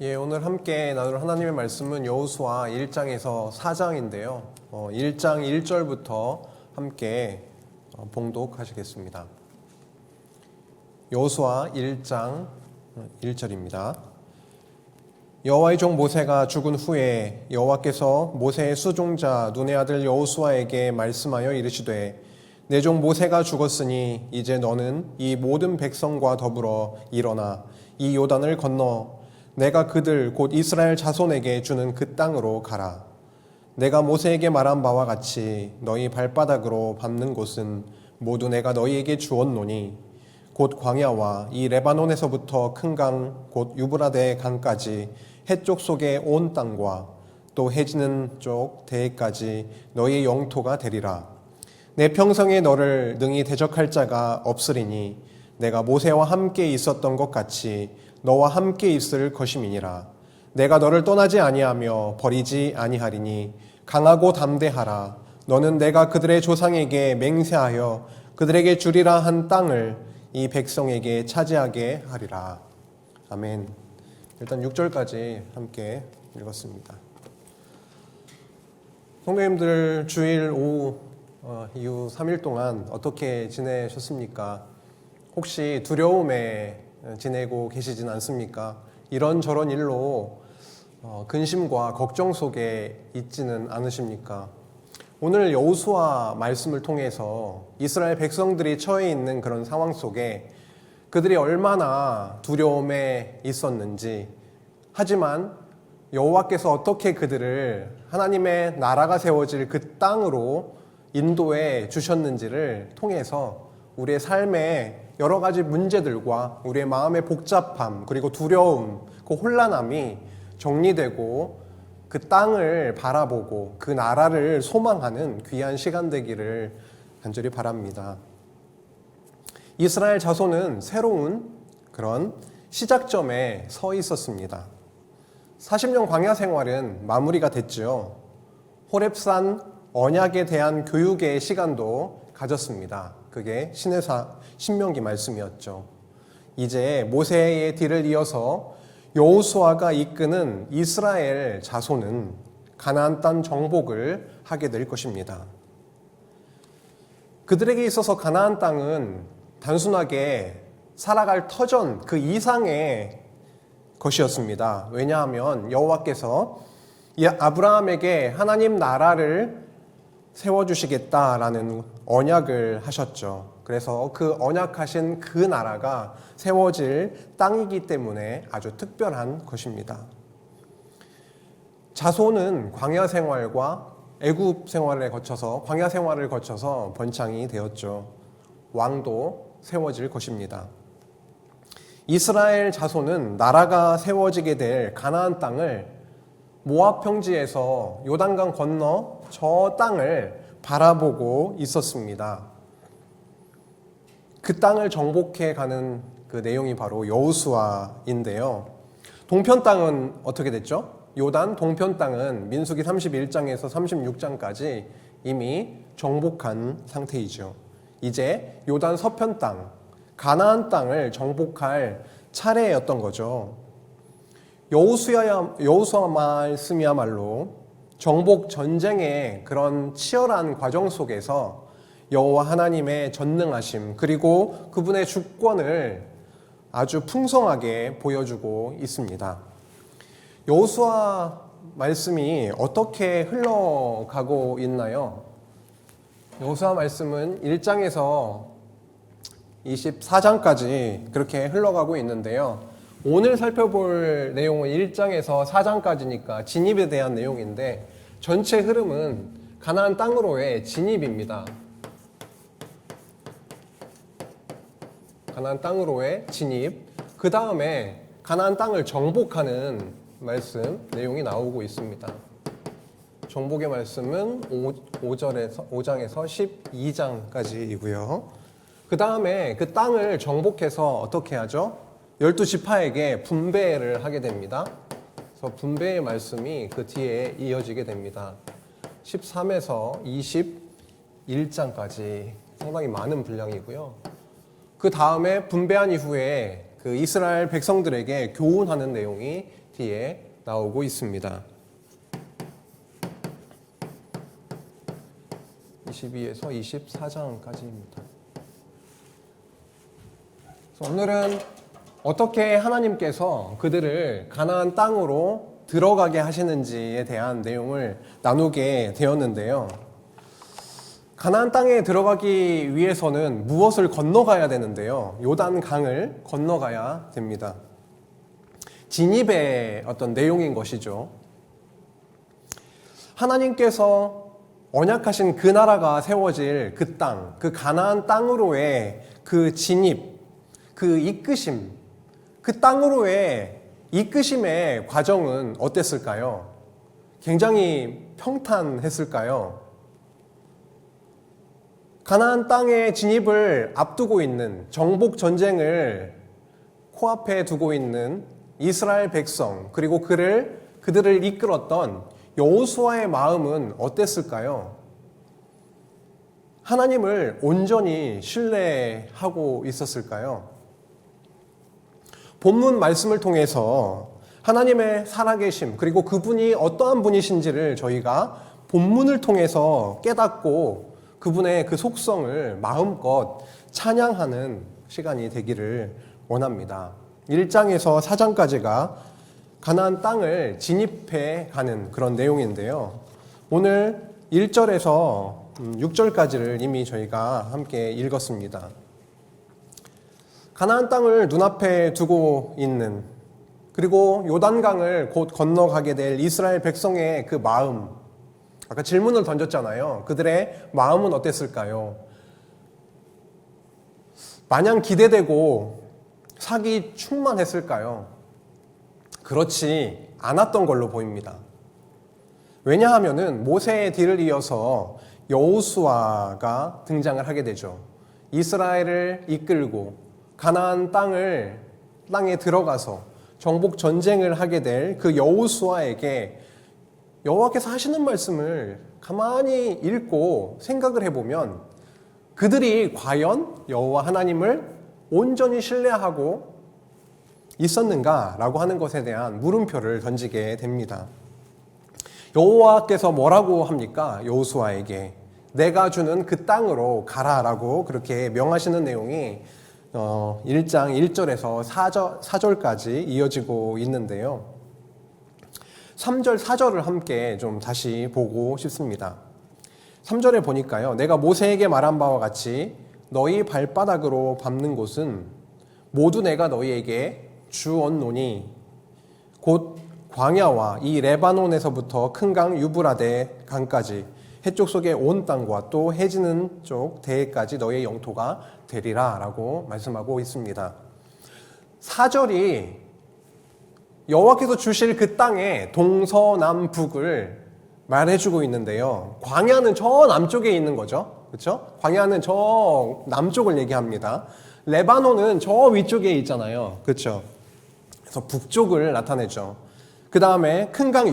오늘 함께 나눌 하나님의 말씀은 여호수아 1장에서 4장인데요. 1장 1절부터 함께 봉독하시겠습니다. 여호수아 1장 1절입니다. 여호와의 종 모세가 죽은 후에 여호와께서 모세의 수종자 눈의 아들 여호수아에게 말씀하여 이르시되 내 종 모세가 죽었으니 이제 너는 이 모든 백성과 더불어 일어나 이 요단을 건너 내가 그들 곧 이스라엘 자손에게 주는 그 땅으로 가라. 내가 모세에게 말한 바와 같이 너희 발바닥으로 밟는 곳은 모두 내가 너희에게 주었노니 곧 광야와 이 레바논에서부터 큰 강 곧 유브라데 강까지 해쪽 속의 온 땅과 또 해지는 쪽 대해까지 너희의 영토가 되리라. 내 평생에 너를 능히 대적할 자가 없으리니 내가 모세와 함께 있었던 것 같이 너와 함께 있을 것임이니라. 내가 너를 떠나지 아니하며 버리지 아니하리니 강하고 담대하라. 너는 내가 그들의 조상에게 맹세하여 그들에게 주리라 한 땅을 이 백성에게 차지하게 하리라. 아멘. 일단 6절까지 함께 읽었습니다. 성도님들 주일 오후 이후 3일 동안 어떻게 지내셨습니까? 혹시 두려움에 지내고 계시진 않습니까? 이런저런 일로 근심과 걱정 속에 있지는 않으십니까? 오늘 여호수아 말씀을 통해서 이스라엘 백성들이 처해 있는 그런 상황 속에 그들이 얼마나 두려움에 있었는지, 하지만 여호와께서 어떻게 그들을 하나님의 나라가 세워질 그 땅으로 인도해 주셨는지를 통해서 우리의 삶에 여러 가지 문제들과 우리의 마음의 복잡함, 그리고 두려움, 그 혼란함이 정리되고 그 땅을 바라보고 그 나라를 소망하는 귀한 시간 되기를 간절히 바랍니다. 이스라엘 자손은 새로운 그런 시작점에 서 있었습니다. 40년 광야 생활은 마무리가 됐죠. 호렙산 언약에 대한 교육의 시간도 가졌습니다. 그게 신명기 말씀이었죠. 이제 모세의 뒤를 이어서 여호수아가 이끄는 이스라엘 자손은 가나안 땅 정복을 하게 될 것입니다. 그들에게 있어서 가나안 땅은 단순하게 살아갈 터전 그 이상의 것이었습니다. 왜냐하면 여호와께서 아브라함에게 하나님 나라를 세워주시겠다라는 언약을 하셨죠. 그래서 그 언약하신 그 나라가 세워질 땅이기 때문에 아주 특별한 것입니다. 자손은 광야 생활과 애굽 생활을 거쳐서 광야 생활을 거쳐서 번창이 되었죠. 왕도 세워질 것입니다. 이스라엘 자손은 나라가 세워지게 될 가나안 땅을 모압 평지에서 요단강 건너 저 땅을 바라보고 있었습니다. 그 땅을 정복해 가는 그 내용이 바로 여호수아인데요. 동편 땅은 어떻게 됐죠? 요단 동편 땅은 민수기 31장에서 36장까지 이미 정복한 상태이죠. 이제 요단 서편 땅, 가나안 땅을 정복할 차례였던 거죠. 여호수아 말씀이야말로 정복 전쟁의 그런 치열한 과정 속에서 여호와 하나님의 전능하심 그리고 그분의 주권을 아주 풍성하게 보여주고 있습니다. 여호수아 말씀이 어떻게 흘러가고 있나요? 여호수아 말씀은 1장에서 24장까지 그렇게 흘러가고 있는데요. 오늘 살펴볼 내용은 1장에서 4장까지니까 진입에 대한 내용인데 전체 흐름은 가나안 땅으로의 진입입니다. 가나안 땅으로의 진입, 그 다음에 가나안 땅을 정복하는 말씀 내용이 나오고 있습니다. 정복의 말씀은 5장에서 12장까지이고요. 그 다음에 그 땅을 정복해서 어떻게 하죠? 12지파에게 분배를 하게 됩니다. 그래서 분배의 말씀이 그 뒤에 이어지게 됩니다. 13에서 21장까지 상당히 많은 분량이고요. 그 다음에 분배한 이후에 그 이스라엘 백성들에게 교훈하는 내용이 뒤에 나오고 있습니다. 22에서 24장까지입니다. 오늘은 어떻게 하나님께서 그들을 가나안 땅으로 들어가게 하시는지에 대한 내용을 나누게 되었는데요. 가나안 땅에 들어가기 위해서는 무엇을 건너가야 되는데요. 요단강을 건너가야 됩니다. 진입의 어떤 내용인 것이죠. 하나님께서 언약하신 그 나라가 세워질 그 땅, 그 가나안 땅으로의 그 진입, 그 이끄심, 그 땅으로의 이끄심의 과정은 어땠을까요? 굉장히 평탄했을까요? 가나안 땅의 진입을 앞두고 있는 정복 전쟁을 코앞에 두고 있는 이스라엘 백성, 그리고 그들을 이끌었던 여호수아의 마음은 어땠을까요? 하나님을 온전히 신뢰하고 있었을까요? 본문 말씀을 통해서 하나님의 살아계심, 그리고 그분이 어떠한 분이신지를 저희가 본문을 통해서 깨닫고 그분의 그 속성을 마음껏 찬양하는 시간이 되기를 원합니다. 1장에서 4장까지가 가나안 땅을 진입해 가는 그런 내용인데요. 오늘 1절에서 6절까지를 이미 저희가 함께 읽었습니다. 가나안 땅을 눈앞에 두고 있는, 그리고 요단강을 곧 건너가게 될 이스라엘 백성의 그 마음, 아까 질문을 던졌잖아요. 그들의 마음은 어땠을까요? 마냥 기대되고 사기 충만했을까요? 그렇지 않았던 걸로 보입니다. 왜냐하면은 모세의 뒤를 이어서 여호수아가 등장을 하게 되죠. 이스라엘을 이끌고 가나안 땅에 들어가서 정복 전쟁을 하게 될 그 여호수아에게 여호와께서 하시는 말씀을 가만히 읽고 생각을 해보면 그들이 과연 여호와 하나님을 온전히 신뢰하고 있었는가라고 하는 것에 대한 물음표를 던지게 됩니다. 여호와께서 뭐라고 합니까? 여호수아에게 내가 주는 그 땅으로 가라라고 그렇게 명하시는 내용이 1장 1절에서 4절까지 이어지고 있는데요. 3절, 4절을 함께 좀 다시 보고 싶습니다. 3절에 보니까요. 내가 모세에게 말한 바와 같이 너희 발바닥으로 밟는 곳은 모두 내가 너희에게 주었노니 곧 광야와 이 레바논에서부터 큰 강 유브라데 강까지 해쪽 속의 온 땅과 또 해지는 쪽 대해까지 너희의 영토가 되리라 라고 말씀하고 있습니다. 4절이 여호와께서 주실 그 땅의 동서남북을 말해주고 있는데요. 광야는 저 남쪽에 있는 거죠. 그렇죠? 광야는 저 남쪽을 얘기합니다. 레바논은 저 위쪽에 있잖아요. 그렇죠? 그래서 북쪽을 나타내죠. 그 다음에 큰 강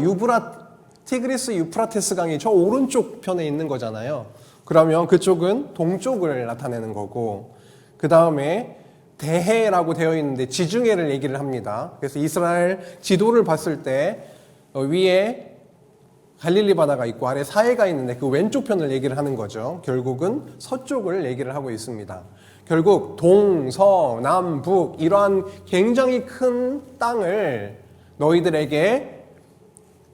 티그리스 유프라테스 강이 저 오른쪽 편에 있는 거잖아요. 그러면 그쪽은 동쪽을 나타내는 거고, 그 다음에 대해라고 되어 있는데 지중해를 얘기를 합니다. 그래서 이스라엘 지도를 봤을 때 위에 갈릴리 바다가 있고 아래 사해가 있는데 그 왼쪽 편을 얘기를 하는 거죠. 결국은 서쪽을 얘기를 하고 있습니다. 결국 동서남북 이러한 굉장히 큰 땅을 너희들에게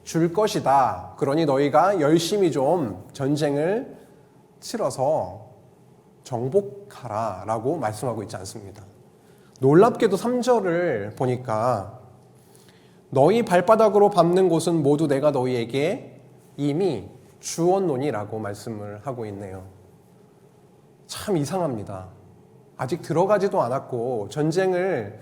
줄 것이다. 그러니 너희가 열심히 좀 전쟁을 치러서 정복하라 라고 말씀하고 있지 않습니다. 놀랍게도 3절을 보니까 너희 발바닥으로 밟는 곳은 모두 내가 너희에게 이미 주었노니라고 말씀을 하고 있네요. 참 이상합니다. 아직 들어가지도 않았고 전쟁을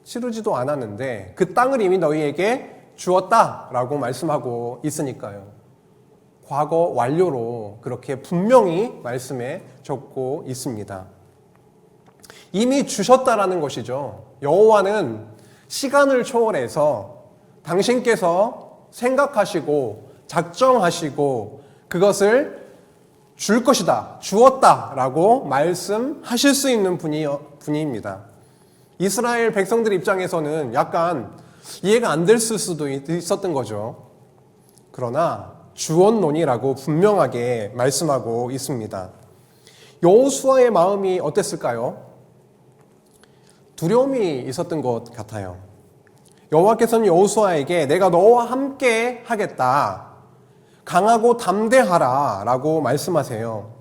치르지도 않았는데 그 땅을 이미 너희에게 주었다라고 말씀하고 있으니까요. 과거 완료로 그렇게 분명히 말씀에 적고 있습니다. 이미 주셨다라는 것이죠. 여호와는 시간을 초월해서 당신께서 생각하시고 작정하시고 그것을 줄 것이다, 주었다라고 말씀하실 수 있는 분입니다. 이스라엘 백성들 입장에서는 약간 이해가 안 됐을 수도 있었던 거죠. 그러나 주언론이라고 분명하게 말씀하고 있습니다. 여호수아의 마음이 어땠을까요? 두려움이 있었던 것 같아요. 여호와께서는 여호수아에게 내가 너와 함께 하겠다, 강하고 담대하라 라고 말씀하세요.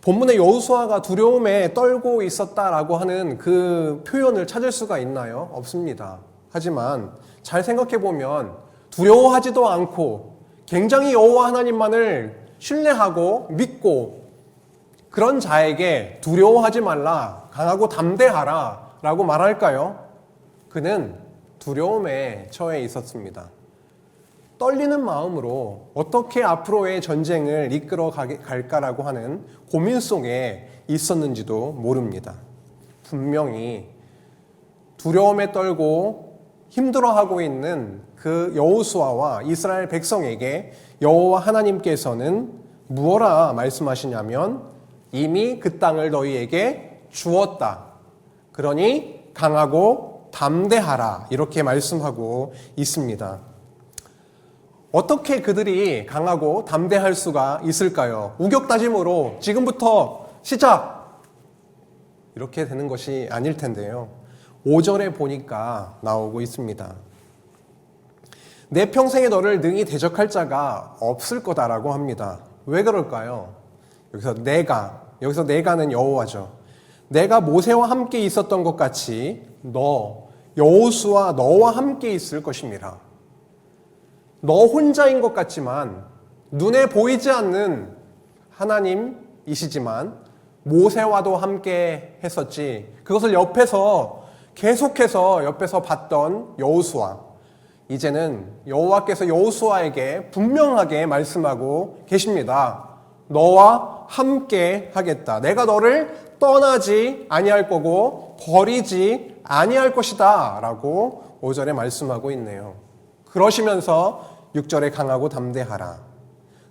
본문에 여호수아가 두려움에 떨고 있었다라고 하는 그 표현을 찾을 수가 있나요? 없습니다. 하지만 잘 생각해보면 두려워하지도 않고 굉장히 여호와 하나님만을 신뢰하고 믿고 그런 자에게 두려워하지 말라, 강하고 담대하라 라고 말할까요? 그는 두려움에 처해 있었습니다. 떨리는 마음으로 어떻게 앞으로의 전쟁을 이끌어 갈까라고 하는 고민 속에 있었는지도 모릅니다. 분명히 두려움에 떨고 힘들어하고 있는 그 여호수아와 이스라엘 백성에게 여호와 하나님께서는 무엇라 말씀하시냐면 이미 그 땅을 너희에게 주었다. 그러니 강하고 담대하라 이렇게 말씀하고 있습니다. 어떻게 그들이 강하고 담대할 수가 있을까요? 우격다짐으로 지금부터 시작! 이렇게 되는 것이 아닐 텐데요. 5절에 보니까 나오고 있습니다. 내 평생에 너를 능히 대적할 자가 없을 거다라고 합니다. 왜 그럴까요? 여기서 내가는 여호와죠. 내가 모세와 함께 있었던 것 같이 여호수아 너와 함께 있을 것입니다. 너 혼자인 것 같지만 눈에 보이지 않는 하나님이시지만 모세와도 함께 했었지. 그것을 계속해서 옆에서 봤던 여호수아. 이제는 여호와께서 여호수아에게 분명하게 말씀하고 계십니다. 너와 함께 하겠다. 내가 너를 떠나지 아니할 거고 버리지 아니할 것이다 라고 5절에 말씀하고 있네요. 그러시면서 6절에 강하고 담대하라.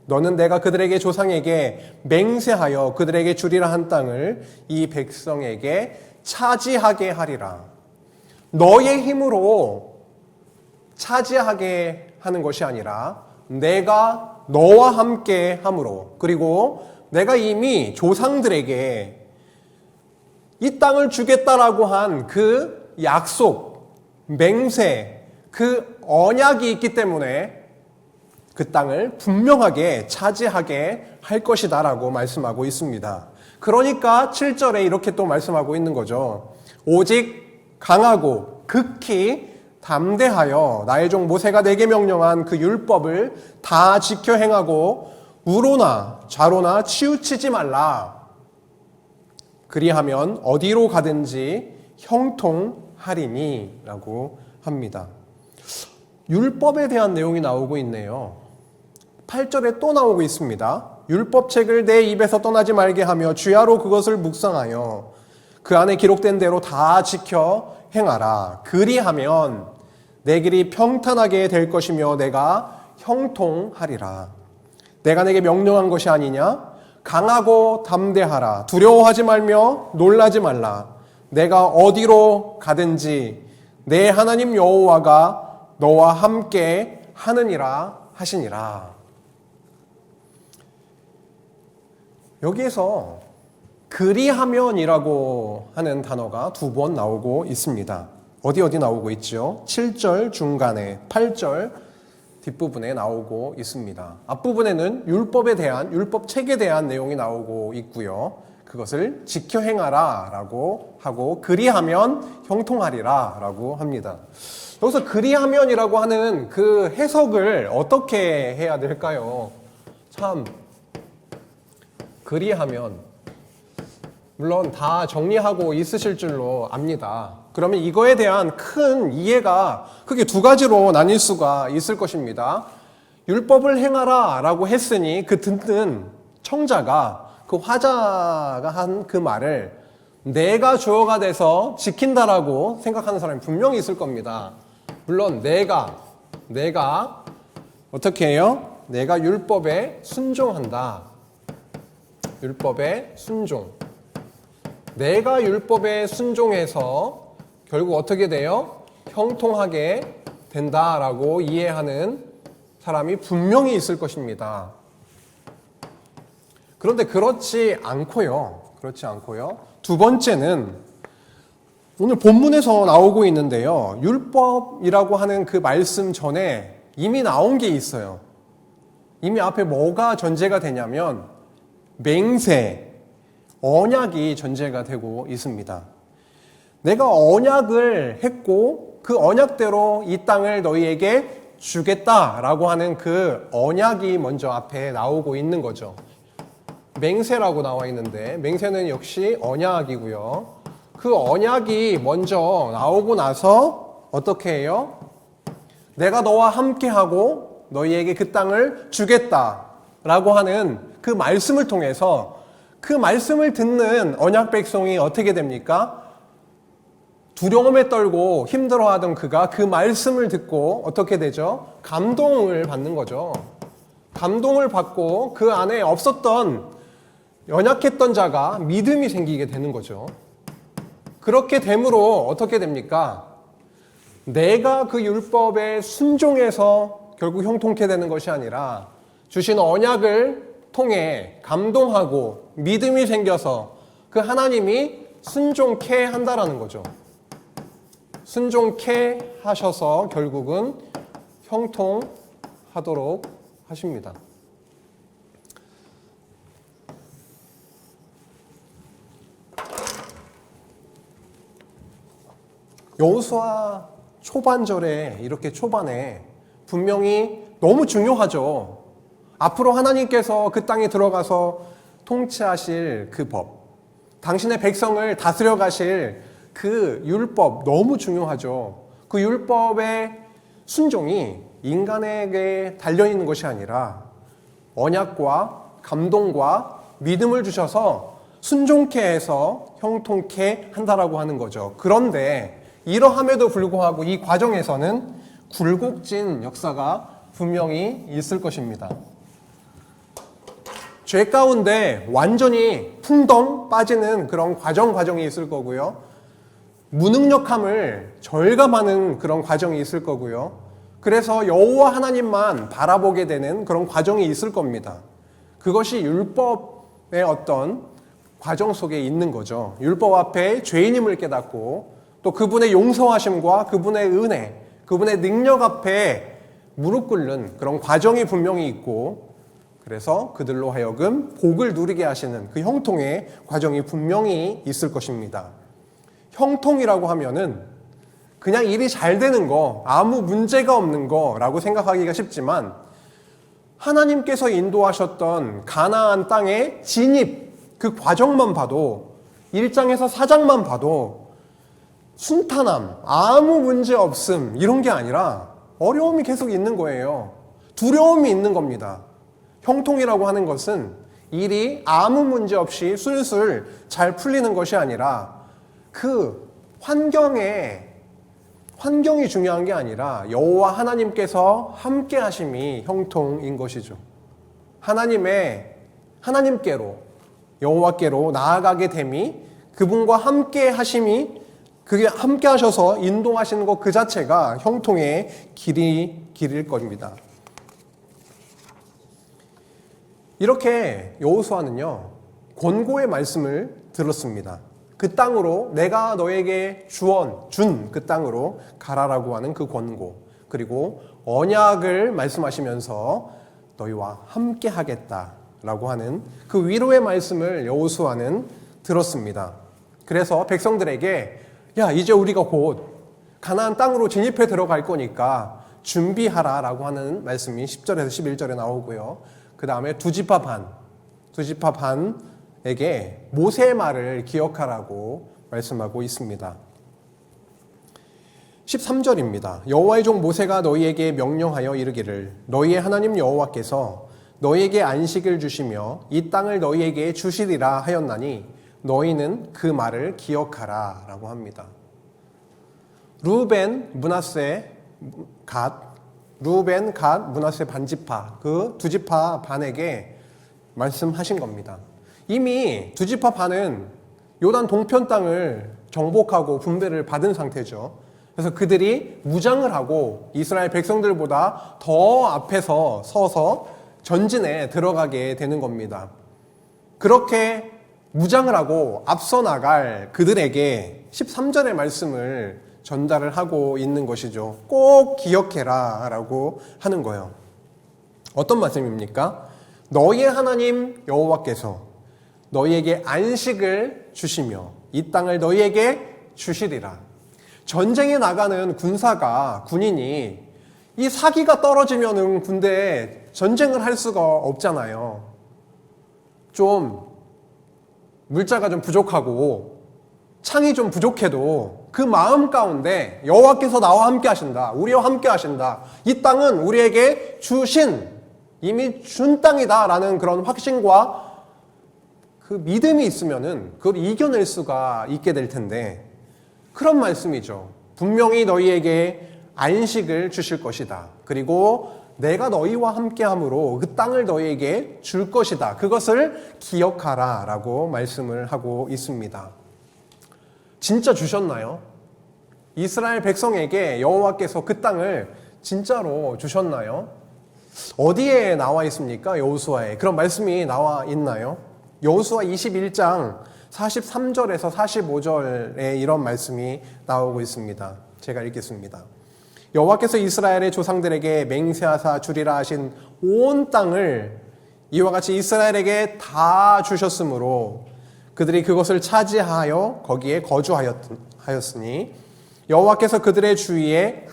너는 내가 그들에게 조상에게 맹세하여 그들에게 주리라 한 땅을 이 백성에게 차지하게 하리라. 너의 힘으로 차지하게 하는 것이 아니라 내가 너와 함께 함으로, 그리고 내가 이미 조상들에게 이 땅을 주겠다라고 한 그 약속, 맹세, 그 언약이 있기 때문에 그 땅을 분명하게 차지하게 할 것이다 라고 말씀하고 있습니다. 그러니까 7절에 이렇게 또 말씀하고 있는 거죠. 오직 강하고 극히 담대하여 나의 종 모세가 내게 명령한 그 율법을 다 지켜 행하고 우로나 좌로나 치우치지 말라. 그리하면 어디로 가든지 형통하리니 라고 합니다. 율법에 대한 내용이 나오고 있네요. 8절에 또 나오고 있습니다. 율법책을 내 입에서 떠나지 말게 하며 주야로 그것을 묵상하여 그 안에 기록된 대로 다 지켜 행하라. 그리하면 내 길이 평탄하게 될 것이며 내가 형통하리라. 내가 내게 명령한 것이 아니냐? 강하고 담대하라. 두려워하지 말며 놀라지 말라. 내가 어디로 가든지 내 하나님 여호와가 너와 함께 하느니라 하시니라. 여기에서 그리하면이라고 하는 단어가 2번 나오고 있습니다. 어디 나오고 있죠? 7절 중간에 8절 뒷부분에 나오고 있습니다. 앞부분에는 율법책에 대한 내용이 나오고 있고요. 그것을 지켜 행하라 라고 하고 그리하면 형통하리라 라고 합니다. 여기서 그리하면이라고 하는 그 해석을 어떻게 해야 될까요? 참 그리하면 물론 다 정리하고 있으실 줄로 압니다. 그러면 이거에 대한 큰 이해가 크게 2가지로 나뉠 수가 있을 것입니다. 율법을 행하라 라고 했으니 그 듣는 청자가, 그 화자가 한 그 말을 내가 주어가 돼서 지킨다라고 생각하는 사람이 분명히 있을 겁니다. 물론 내가 어떻게 해요? 내가 율법에 순종한다. 율법에 순종. 내가 율법에 순종해서 결국 어떻게 돼요? 형통하게 된다라고 이해하는 사람이 분명히 있을 것입니다. 그런데 그렇지 않고요. 두 번째는 오늘 본문에서 나오고 있는데요. 율법이라고 하는 그 말씀 전에 이미 나온 게 있어요. 이미 앞에 뭐가 전제가 되냐면 맹세, 언약이 전제가 되고 있습니다. 내가 언약을 했고 그 언약대로 이 땅을 너희에게 주겠다라고 하는 그 언약이 먼저 앞에 나오고 있는 거죠. 맹세라고 나와 있는데 맹세는 역시 언약이고요. 그 언약이 먼저 나오고 나서 어떻게 해요? 내가 너와 함께하고 너희에게 그 땅을 주겠다라고 하는 그 말씀을 통해서 그 말씀을 듣는 언약 백성이 어떻게 됩니까? 두려움에 떨고 힘들어하던 그가 그 말씀을 듣고 어떻게 되죠? 감동을 받는 거죠. 감동을 받고 그 안에 없었던 연약했던 자가 믿음이 생기게 되는 거죠. 그렇게 됨으로 어떻게 됩니까? 내가 그 율법에 순종해서 결국 형통케 되는 것이 아니라 주신 언약을 통해 감동하고 믿음이 생겨서 그 하나님이 순종케 한다라는 거죠. 순종케 하셔서 결국은 형통하도록 하십니다. 여호수아 초반절에 이렇게 초반에 분명히 너무 중요하죠. 앞으로 하나님께서 그 땅에 들어가서 통치하실 그 법, 당신의 백성을 다스려 가실 그 율법 너무 중요하죠. 그 율법의 순종이 인간에게 달려있는 것이 아니라 언약과 감동과 믿음을 주셔서 순종케 해서 형통케 한다라고 하는 거죠. 그런데 이러함에도 불구하고 이 과정에서는 굴곡진 역사가 분명히 있을 것입니다. 죄 가운데 완전히 풍덩 빠지는 그런 과정이 있을 거고요. 무능력함을 절감하는 그런 과정이 있을 거고요. 그래서 여호와 하나님만 바라보게 되는 그런 과정이 있을 겁니다. 그것이 율법의 어떤 과정 속에 있는 거죠. 율법 앞에 죄인임을 깨닫고 또 그분의 용서하심과 그분의 은혜, 그분의 능력 앞에 무릎 꿇는 그런 과정이 분명히 있고 그래서 그들로 하여금 복을 누리게 하시는 그 형통의 과정이 분명히 있을 것입니다. 형통이라고 하면은 그냥 일이 잘 되는 거, 아무 문제가 없는 거라고 생각하기가 쉽지만 하나님께서 인도하셨던 가나안 땅의 진입, 그 과정만 봐도 1장에서 4장만 봐도 순탄함, 아무 문제 없음 이런 게 아니라 어려움이 계속 있는 거예요. 두려움이 있는 겁니다. 형통이라고 하는 것은 일이 아무 문제 없이 술술 잘 풀리는 것이 아니라 그 환경이 중요한 게 아니라 여호와 하나님께서 함께 하심이 형통인 것이죠. 하나님께로 여호와께로 나아가게 됨이 그분과 함께 하심이 그게 함께 하셔서 인도하시는 것 그 자체가 형통의 길일 겁니다. 이렇게 여호수아는요, 권고의 말씀을 들었습니다. 그 땅으로 내가 너에게 준 그 땅으로 가라라고 하는 그 권고, 그리고 언약을 말씀하시면서 너희와 함께 하겠다라고 하는 그 위로의 말씀을 여호수아는 들었습니다. 그래서 백성들에게 야, 이제 우리가 곧 가나안 땅으로 진입해 들어갈 거니까 준비하라라고 하는 말씀이 10절에서 11절에 나오고요. 그 다음에 두 지파 반에게 모세의 말을 기억하라고 말씀하고 있습니다. 13절입니다. 여호와의 종 모세가 너희에게 명령하여 이르기를 너희의 하나님 여호와께서 너희에게 안식을 주시며 이 땅을 너희에게 주시리라 하였나니 너희는 그 말을 기억하라 라고 합니다. 루벤, 갓, 므낫세 반지파, 그 두 지파 반에게 말씀하신 겁니다. 이미 두 지파 반은 요단 동편 땅을 정복하고 분배를 받은 상태죠. 그래서 그들이 무장을 하고 이스라엘 백성들보다 더 앞에서 서서 전진에 들어가게 되는 겁니다. 그렇게 무장을 하고 앞서 나갈 그들에게 13절의 말씀을 전달을 하고 있는 것이죠. 꼭 기억해라 라고 하는 거예요. 어떤 말씀입니까? 너희의 하나님 여호와께서 너희에게 안식을 주시며 이 땅을 너희에게 주시리라. 전쟁에 나가는 군인이 이 사기가 떨어지면은 군대에 전쟁을 할 수가 없잖아요. 좀 물자가 좀 부족하고 창이 좀 부족해도 그 마음 가운데 여호와께서 나와 함께 하신다. 우리와 함께 하신다. 이 땅은 우리에게 이미 준 땅이다 라는 그런 확신과 그 믿음이 있으면은 그걸 이겨낼 수가 있게 될 텐데, 그런 말씀이죠. 분명히 너희에게 안식을 주실 것이다. 그리고 내가 너희와 함께함으로 그 땅을 너희에게 줄 것이다. 그것을 기억하라 라고 말씀을 하고 있습니다. 진짜 주셨나요? 이스라엘 백성에게 여호와께서 그 땅을 진짜로 주셨나요? 어디에 나와 있습니까? 여호수아에 그런 말씀이 나와 있나요? 여호수아 21장 43절에서 45절에 이런 말씀이 나오고 있습니다. 제가 읽겠습니다. 여호와께서 이스라엘의 조상들에게 맹세하사 주리라 하신 온 땅을 이와 같이 이스라엘에게 다 주셨으므로 그들이 그것을 차지하여 거기에 거주하였으니 여호와께서 그들의 주위에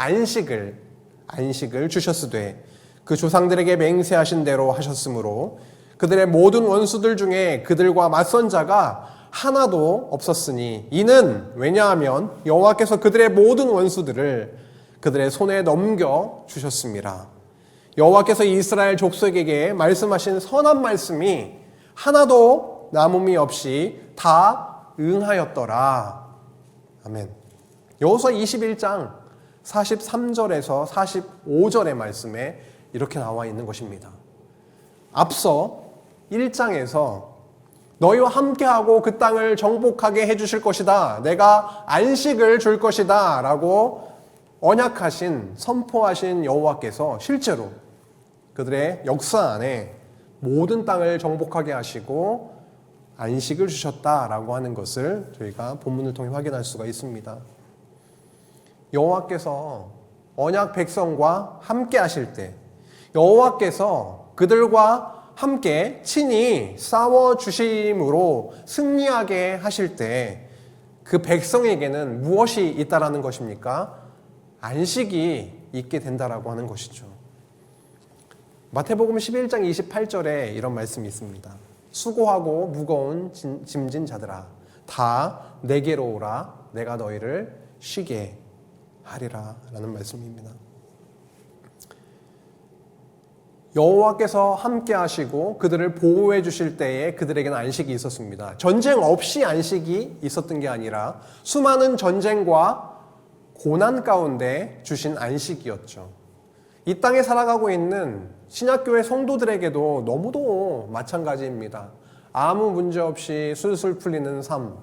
안식을 주셨으되 그 조상들에게 맹세하신 대로 하셨으므로 그들의 모든 원수들 중에 그들과 맞선 자가 하나도 없었으니 이는 왜냐하면 여호와께서 그들의 모든 원수들을 그들의 손에 넘겨 주셨습니다. 여호와께서 이스라엘 족속에게 말씀하신 선한 말씀이 하나도 남음이 없이 다 응하였더라. 아멘. 여호수아 21장 43절에서 45절의 말씀에 이렇게 나와 있는 것입니다. 앞서 1장에서 너희와 함께하고 그 땅을 정복하게 해주실 것이다. 내가 안식을 줄 것이다. 라고 언약하신, 선포하신 여호와께서 실제로 그들의 역사 안에 모든 땅을 정복하게 하시고 안식을 주셨다라고 하는 것을 저희가 본문을 통해 확인할 수가 있습니다. 여호와께서 언약 백성과 함께 하실 때, 여호와께서 그들과 함께 친히 싸워주심으로 승리하게 하실 때 그 백성에게는 무엇이 있다라는 것입니까? 안식이 있게 된다라고 하는 것이죠. 마태복음 11장 28절에 이런 말씀이 있습니다. 수고하고 무거운 짐진 자들아 다 내게로 오라 내가 너희를 쉬게 하리라 라는 말씀입니다. 여호와께서 함께 하시고 그들을 보호해 주실 때에 그들에게는 안식이 있었습니다. 전쟁 없이 안식이 있었던 게 아니라 수많은 전쟁과 고난 가운데 주신 안식이었죠. 이 땅에 살아가고 있는 신약교회 성도들에게도 너무도 마찬가지입니다. 아무 문제 없이 술술 풀리는 삶,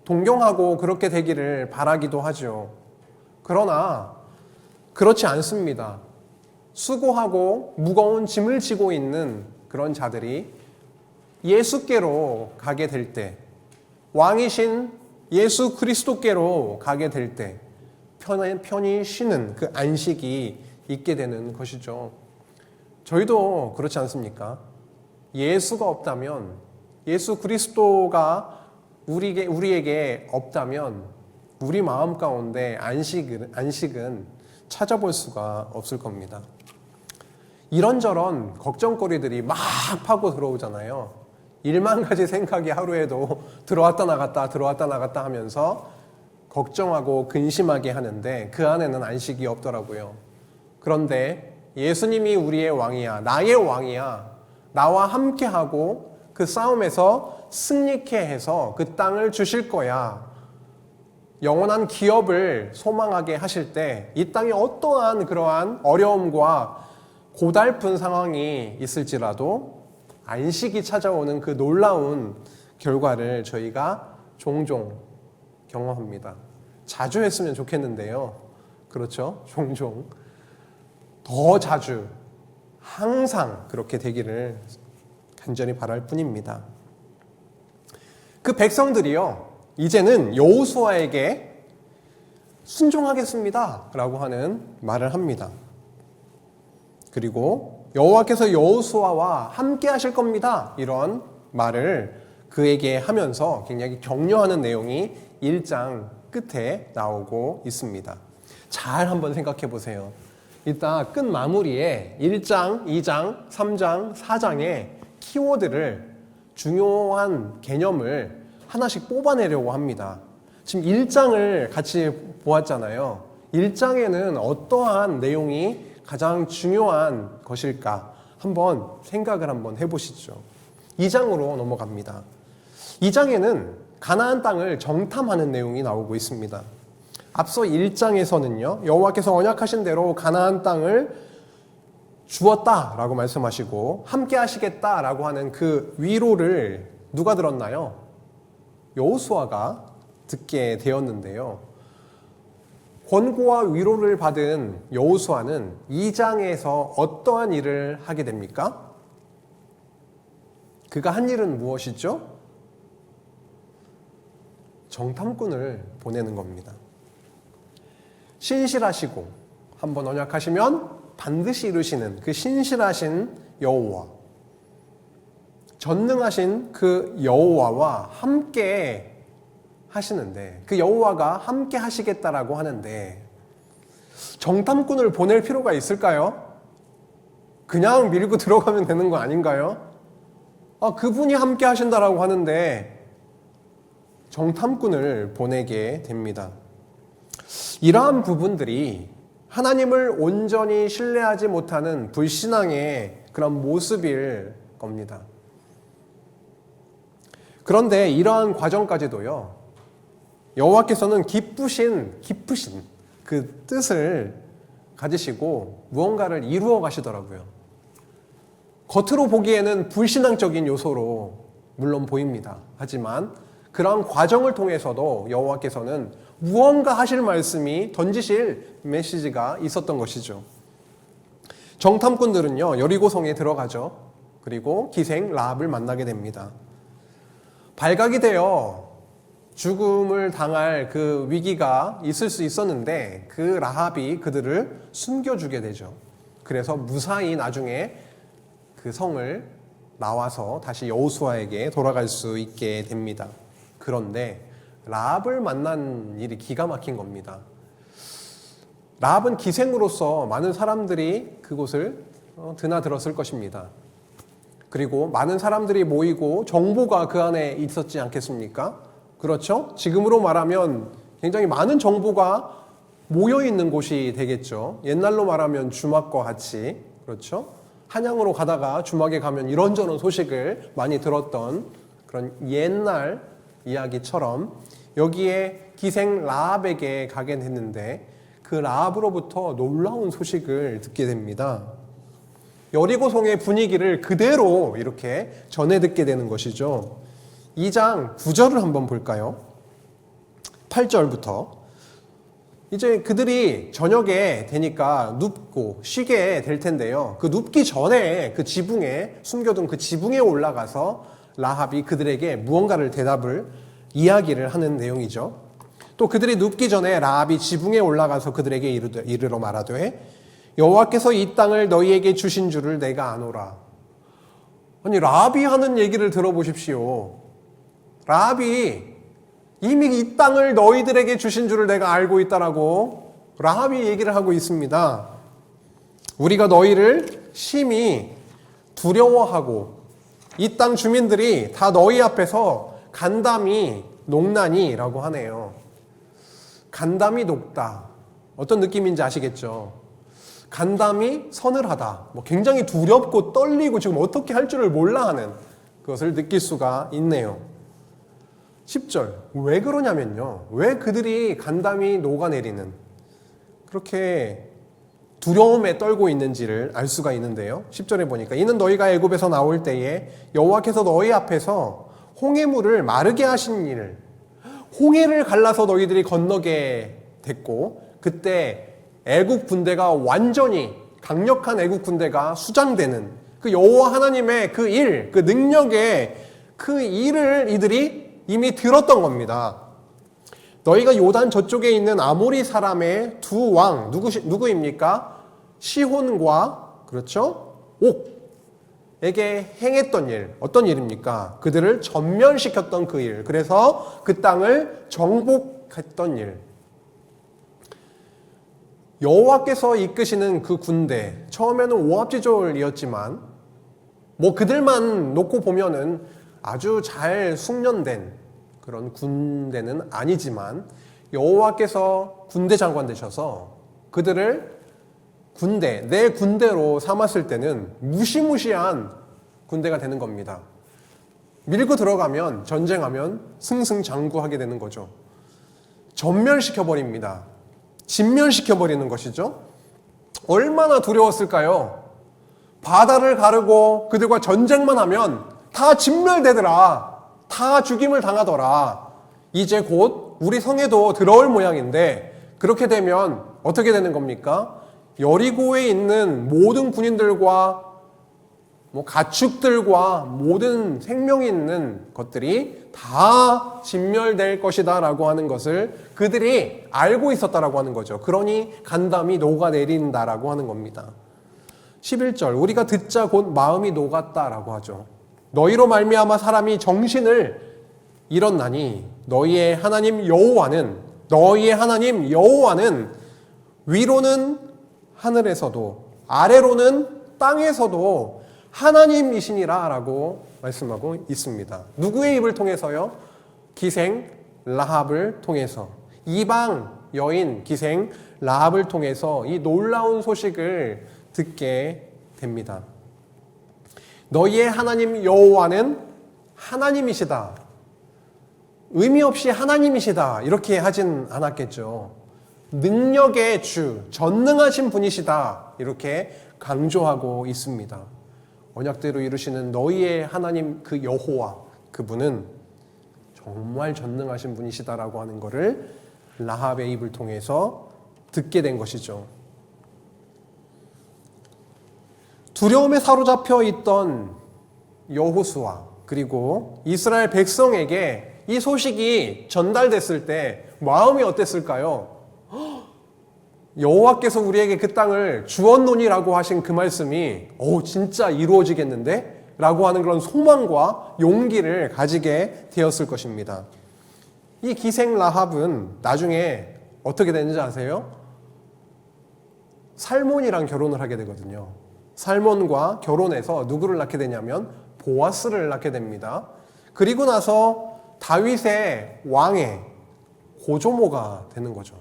동경하고 그렇게 되기를 바라기도 하죠. 그러나 그렇지 않습니다. 수고하고 무거운 짐을 지고 있는 그런 자들이 예수께로 가게 될 때, 왕이신 예수 그리스도께로 가게 될 때 편히 쉬는 그 안식이 있게 되는 것이죠. 저희도 그렇지 않습니까? 예수가 없다면, 예수 그리스도가 우리에게 없다면 우리 마음 가운데 안식은 찾아볼 수가 없을 겁니다. 이런저런 걱정거리들이 막 파고 들어오잖아요. 1만 가지 생각이 하루에도 들어왔다 나갔다 하면서 걱정하고 근심하게 하는데 그 안에는 안식이 없더라고요. 그런데 예수님이 우리의 왕이야, 나의 왕이야, 나와 함께하고 그 싸움에서 승리케 해서 그 땅을 주실 거야. 영원한 기업을 소망하게 하실 때 이 땅에 어떠한 그러한 어려움과 고달픈 상황이 있을지라도 안식이 찾아오는 그 놀라운 결과를 저희가 종종 경험합니다. 자주 했으면 좋겠는데요. 그렇죠? 종종. 더 자주, 항상 그렇게 되기를 간절히 바랄 뿐입니다. 그 백성들이요, 이제는 여호수아에게 순종하겠습니다 라고 하는 말을 합니다. 그리고 여호와께서 여호수아와 함께 하실 겁니다, 이런 말을 그에게 하면서 굉장히 격려하는 내용이 1장 끝에 나오고 있습니다. 잘 한번 생각해 보세요. 이따 끝 마무리에 1장, 2장, 3장, 4장의 키워드를, 중요한 개념을 하나씩 뽑아내려고 합니다. 지금 1장을 같이 보았잖아요. 1장에는 어떠한 내용이 가장 중요한 것일까? 한번 생각을 한번 해보시죠. 2장으로 넘어갑니다. 2장에는 가나안 땅을 정탐하는 내용이 나오고 있습니다. 앞서 1장에서는요, 여호와께서 언약하신 대로 가나안 땅을 주었다라고 말씀하시고 함께 하시겠다라고 하는 그 위로를 누가 들었나요? 여호수아가 듣게 되었는데요. 권고와 위로를 받은 여호수아는 2장에서 어떠한 일을 하게 됩니까? 그가 한 일은 무엇이죠? 정탐꾼을 보내는 겁니다. 신실하시고 한번 언약하시면 반드시 이루시는 그 신실하신 여호와, 전능하신 그 여호와와 함께 하시는데, 그 여호와가 함께 하시겠다라고 하는데 정탐꾼을 보낼 필요가 있을까요? 그냥 밀고 들어가면 되는 거 아닌가요? 그분이 함께 하신다라고 하는데 정탐꾼을 보내게 됩니다. 이러한 부분들이 하나님을 온전히 신뢰하지 못하는 불신앙의 그런 모습일 겁니다. 그런데 이러한 과정까지도요, 여호와께서는 깊으신 그 뜻을 가지시고 무언가를 이루어 가시더라고요. 겉으로 보기에는 불신앙적인 요소로 물론 보입니다. 하지만 그러한 과정을 통해서도 여호와께서는 무언가 하실 말씀이, 던지실 메시지가 있었던 것이죠. 정탐꾼들은요, 여리고성에 들어가죠. 그리고 기생 라합을 만나게 됩니다. 발각이 되어 죽음을 당할 그 위기가 있을 수 있었는데 그 라합이 그들을 숨겨주게 되죠. 그래서 무사히 나중에 그 성을 나와서 다시 여호수아에게 돌아갈 수 있게 됩니다. 그런데 라합을 만난 일이 기가 막힌 겁니다. 라합은 기생으로서 많은 사람들이 그곳을 드나들었을 것입니다. 그리고 많은 사람들이 모이고 정보가 그 안에 있었지 않겠습니까? 그렇죠? 지금으로 말하면 굉장히 많은 정보가 모여있는 곳이 되겠죠. 옛날로 말하면 주막과 같이, 그렇죠? 한양으로 가다가 주막에 가면 이런저런 소식을 많이 들었던 그런 옛날 이야기처럼 여기에 기생 라합에게 가게 됐는데 그 라합으로부터 놀라운 소식을 듣게 됩니다. 여리고성의 분위기를 그대로 이렇게 전해 듣게 되는 것이죠. 2장 9절을 한번 볼까요? 8절부터. 이제 그들이 저녁에 되니까 눕고 쉬게 될 텐데요. 그 눕기 전에 그 지붕에, 숨겨둔 그 지붕에 올라가서 라합이 그들에게 무언가를 이야기를 하는 내용이죠. 또 그들이 눕기 전에 라합이 지붕에 올라가서 그들에게 이르러 말하되 여호와께서 이 땅을 너희에게 주신 줄을 내가 아노라. 아니, 라합이 하는 얘기를 들어보십시오. 라합이 이미 이 땅을 너희들에게 주신 줄을 내가 알고 있다라고 라합이 얘기를 하고 있습니다. 우리가 너희를 심히 두려워하고 이 땅 주민들이 다 너희 앞에서 간담이 녹나니라고 하네요. 간담이 녹다. 어떤 느낌인지 아시겠죠? 간담이 서늘하다. 굉장히 두렵고 떨리고 지금 어떻게 할 줄을 몰라 하는 그것을 느낄 수가 있네요. 10절. 왜 그러냐면요. 왜 그들이 간담이 녹아내리는, 그렇게 두려움에 떨고 있는지를 알 수가 있는데요. 10절에 보니까 이는 너희가 애굽에서 나올 때에 여호와께서 너희 앞에서 홍해물을 마르게 하신 일을, 홍해를 갈라서 너희들이 건너게 됐고, 그때 애국 군대가 완전히 강력한 애국 군대가 수장되는 그 여호와 하나님의 그 일, 그 능력의 그 일을 이들이 이미 들었던 겁니다. 너희가 요단 저쪽에 있는 아모리 사람의 두 왕, 누구입니까? 시혼과, 그렇죠? 옥에게 행했던 일, 어떤 일입니까? 그들을 전멸시켰던 그 일, 그래서 그 땅을 정복했던 일. 여호와께서 이끄시는 그 군대, 처음에는 오합지졸이었지만 그들만 놓고 보면은 아주 잘 숙련된 그런 군대는 아니지만 여호와께서 군대 장관 되셔서 그들을 내 군대로 삼았을 때는 무시무시한 군대가 되는 겁니다. 밀고 들어가면, 전쟁하면 승승장구하게 되는 거죠. 전멸시켜버립니다. 진멸시켜버리는 것이죠. 얼마나 두려웠을까요? 바다를 가르고 그들과 전쟁만 하면 다 진멸되더라. 다 죽임을 당하더라. 이제 곧 우리 성에도 들어올 모양인데, 그렇게 되면 어떻게 되는 겁니까? 여리고에 있는 모든 군인들과 가축들과 모든 생명이 있는 것들이 다 진멸될 것이다 라고 하는 것을 그들이 알고 있었다라고 하는 거죠. 그러니 간담이 녹아내린다라고 하는 겁니다. 11절, 우리가 듣자 곧 마음이 녹았다라고 하죠. 너희로 말미암아 사람이 정신을 잃었나니 너희의 하나님 여호와는 위로는 하늘에서도 아래로는 땅에서도 하나님이시니라 라고 말씀하고 있습니다. 누구의 입을 통해서요? 기생 라합을 통해서, 이방 여인 기생 라합을 통해서 이 놀라운 소식을 듣게 됩니다. 너희의 하나님 여호와는 하나님이시다. 의미 없이 하나님이시다 이렇게 하진 않았겠죠. 능력의 주, 전능하신 분이시다 이렇게 강조하고 있습니다. 언약대로 이루시는 너희의 하나님 그 여호와, 그분은 정말 전능하신 분이시다라고 하는 것을 라합의 입을 통해서 듣게 된 것이죠. 두려움에 사로잡혀 있던 여호수아 그리고 이스라엘 백성에게 이 소식이 전달됐을 때 마음이 어땠을까요? 여호와께서 우리에게 그 땅을 주었노니라고 하신 그 말씀이 진짜 이루어지겠는데? 라고 하는 그런 소망과 용기를 가지게 되었을 것입니다. 이 기생 라합은 나중에 어떻게 되는지 아세요? 살몬이랑 결혼을 하게 되거든요. 살몬과 결혼해서 누구를 낳게 되냐면 보아스를 낳게 됩니다. 그리고 나서 다윗의 왕의 고조모가 되는 거죠.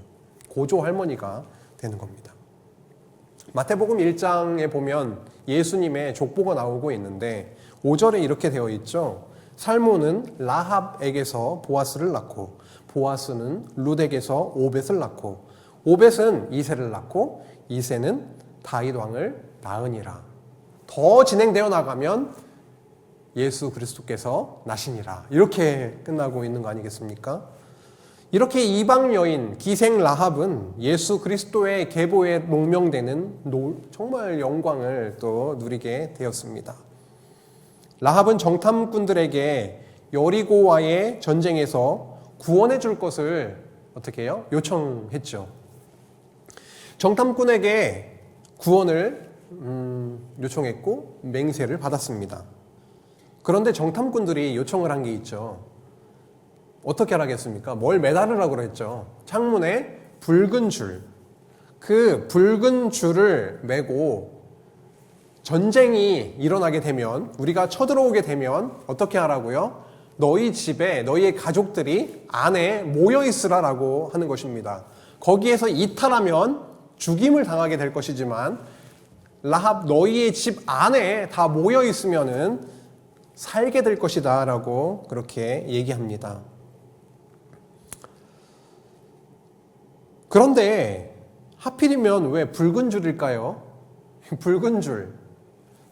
고조 할머니가 되는 겁니다. 마태복음 1장에 보면 예수님의 족보가 나오고 있는데 5절에 이렇게 되어 있죠. 살몬은 라합에게서 보아스를 낳고 보아스는 룻에게서 오벳을 낳고 오벳은 이새를 낳고 이새는 다윗 왕을 낳으니라. 더 진행되어 나가면 예수 그리스도께서 나시니라. 이렇게 끝나고 있는 거 아니겠습니까? 이렇게 이방 여인 기생 라합은 예수 그리스도의 계보에 목명되는 정말 영광을 또 누리게 되었습니다. 라합은 정탐꾼들에게 여리고와의 전쟁에서 구원해 줄 것을 어떻게 해요? 요청했죠. 정탐꾼에게 구원을 요청했고 맹세를 받았습니다. 그런데 정탐꾼들이 요청을 한 게 있죠. 어떻게 하라겠습니까? 뭘 매달으라고 그랬죠. 창문에 붉은 줄, 그 붉은 줄을 메고 전쟁이 일어나게 되면, 우리가 쳐들어오게 되면 어떻게 하라고요? 너희 집에 너희의 가족들이 안에 모여 있으라라고 하는 것입니다. 거기에서 이탈하면 죽임을 당하게 될 것이지만 라합 너희의 집 안에 다 모여 있으면은 살게 될 것이다 라고 그렇게 얘기합니다. 그런데 하필이면 왜 붉은 줄일까요? 붉은 줄,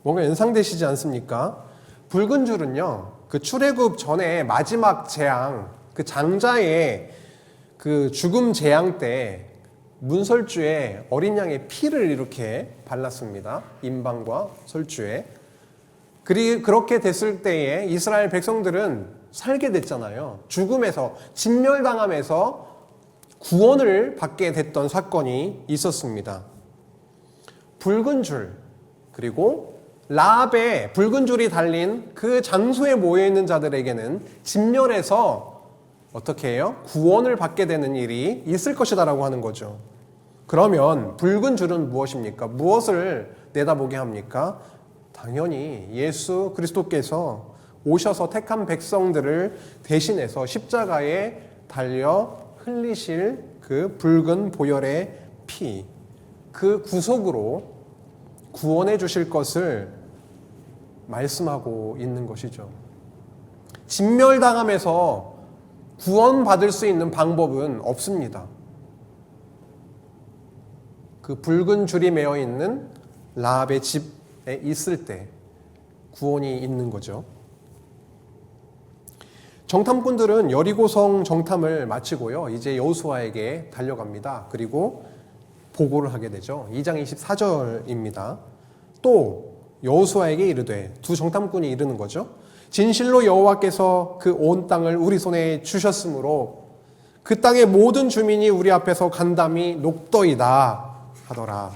뭔가 연상되시지 않습니까? 붉은 줄은요, 그 출애굽 전에 마지막 재앙, 그 장자의 그 죽음 재앙 때 문설주에 어린 양의 피를 이렇게 발랐습니다. 임방과 설주에. 그렇게 됐을 때에 이스라엘 백성들은 살게 됐잖아요. 죽음에서, 진멸당함에서 구원을 받게 됐던 사건이 있었습니다. 붉은 줄, 그리고 라합의 붉은 줄이 달린 그 장소에 모여있는 자들에게는 진멸해서 어떻게 해요? 구원을 받게 되는 일이 있을 것이다라고 하는 거죠. 그러면 붉은 줄은 무엇입니까? 무엇을 내다보게 합니까? 당연히 예수 그리스도께서 오셔서 택한 백성들을 대신해서 십자가에 달려 흘리실 그 붉은 보혈의 피, 그 구속으로 구원해 주실 것을 말씀하고 있는 것이죠. 진멸당함에서 구원받을 수 있는 방법은 없습니다. 그 붉은 줄이 매어 있는 라합의 집에 있을 때 구원이 있는 거죠. 정탐꾼들은 여리고성 정탐을 마치고요. 이제 여호수아에게 달려갑니다. 그리고 보고를 하게 되죠. 2장 24절입니다. 또 여호수아에게 이르되, 두 정탐꾼이 이르는 거죠. 진실로 여호와께서 그 온 땅을 우리 손에 주셨으므로 그 땅의 모든 주민이 우리 앞에서 간담이 녹더이다 하더라.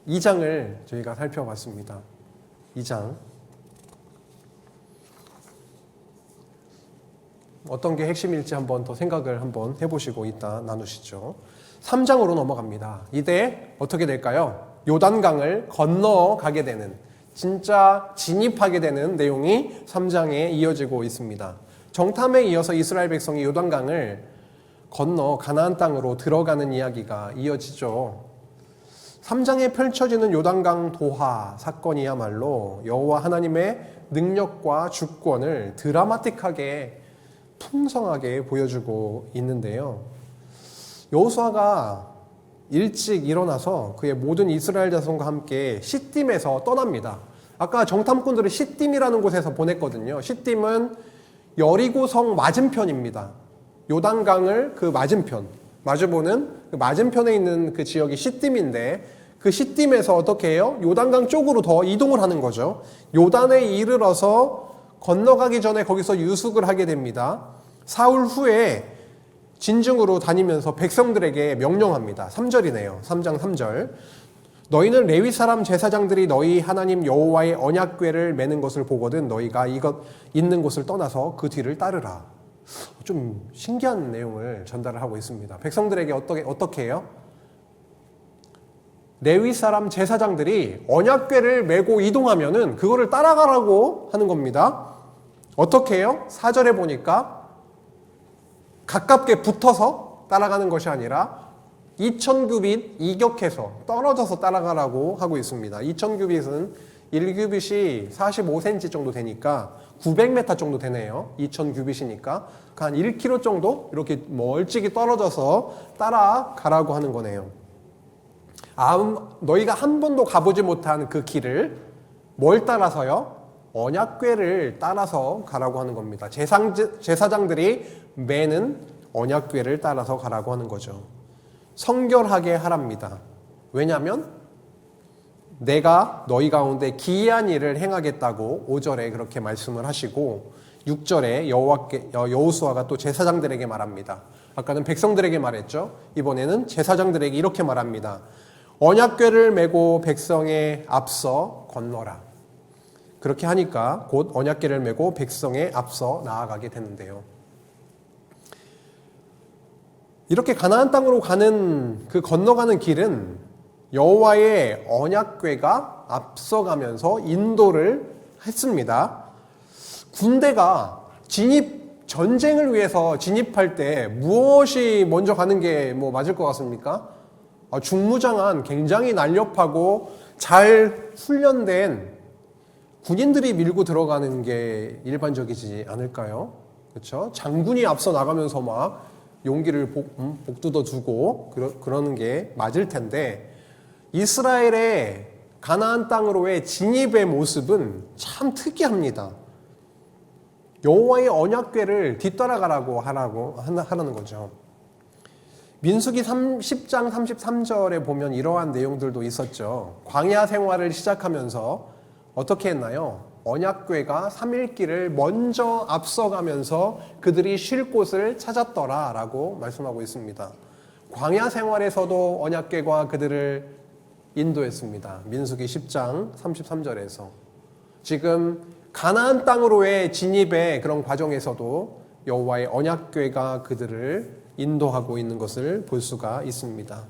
2장을 저희가 살펴봤습니다. 2장. 어떤 게 핵심일지 한번 더 생각을 한번 해보시고 이따 나누시죠. 3장으로 넘어갑니다. 이때 어떻게 될까요? 요단강을 건너가게 되는, 진짜 진입하게 되는 내용이 3장에 이어지고 있습니다. 정탐에 이어서 이스라엘 백성이 요단강을 건너 가나안 땅으로 들어가는 이야기가 이어지죠. 3장에 펼쳐지는 요단강 도하 사건이야말로 여호와 하나님의 능력과 주권을 드라마틱하게 풍성하게 보여주고 있는데요. 여호수아가 일찍 일어나서 그의 모든 이스라엘 자손과 함께 시딤에서 떠납니다. 아까 정탐꾼들을 시딤이라는 곳에서 보냈거든요. 시딤은 여리고성 맞은편입니다. 요단강을 그 맞은편, 마주보는 그 맞은편에 있는 그 지역이 시딤인데, 그 시딤에서 어떻게 해요? 요단강 쪽으로 더 이동을 하는 거죠. 요단에 이르러서 건너가기 전에 거기서 유숙을 하게 됩니다. 사흘 후에 진중으로 다니면서 백성들에게 명령합니다. 3절이네요. 3장 3절. 너희는 레위 사람 제사장들이 너희 하나님 여호와의 언약궤를 매는 것을 보거든 너희가 이것 있는 곳을 떠나서 그 뒤를 따르라. 좀 신기한 내용을 전달을 하고 있습니다. 백성들에게 어떻게 해요? 레위 사람 제사장들이 언약궤를 메고 이동하면은 그거를 따라가라고 하는 겁니다. 어떻게 해요? 4절에 보니까 가깝게 붙어서 따라가는 것이 아니라 2000규빗 이격해서 떨어져서 따라가라고 하고 있습니다. 2000규빗은 1규빗이 45cm 정도 되니까 900m 정도 되네요. 2000규빗이니까 한 1km 정도 이렇게 멀찍이 떨어져서 따라가라고 하는 거네요. 너희가 한 번도 가보지 못한 그 길을 뭘 따라서요? 언약궤를 따라서 가라고 하는 겁니다. 제사장들이 매는 언약궤를 따라서 가라고 하는 거죠. 성결하게 하랍니다. 왜냐하면 내가 너희 가운데 기이한 일을 행하겠다고 5절에 그렇게 말씀을 하시고 6절에 여호수아가 또 제사장들에게 말합니다. 아까는 백성들에게 말했죠. 이번에는 제사장들에게 이렇게 말합니다. 언약궤를 메고 백성에 앞서 건너라. 그렇게 하니까 곧 언약궤를 메고 백성에 앞서 나아가게 되는데요. 이렇게 가나안 땅으로 가는 그 건너가는 길은 여호와의 언약궤가 앞서가면서 인도를 했습니다. 군대가 전쟁을 위해서 진입할 때 무엇이 먼저 가는 게 맞을 것 같습니까? 중무장한 굉장히 날렵하고 잘 훈련된 군인들이 밀고 들어가는 게 일반적이지 않을까요? 그렇죠? 장군이 앞서 나가면서 막 용기를 복두더 두고 그러는 게 맞을 텐데, 이스라엘의 가나안 땅으로의 진입의 모습은 참 특이합니다. 여호와의 언약궤를 뒤따라가라고 하라는 거죠. 민수기 10장 33절에 보면 이러한 내용들도 있었죠. 광야 생활을 시작하면서 어떻게 했나요? 언약궤가 3일길을 먼저 앞서가면서 그들이 쉴 곳을 찾았더라 라고 말씀하고 있습니다. 광야 생활에서도 언약궤가 그들을 인도했습니다. 민수기 10장 33절에서. 지금 가나안 땅으로의 진입의 그런 과정에서도 여호와의 언약궤가 그들을 인도하고 있는 것을 볼 수가 있습니다.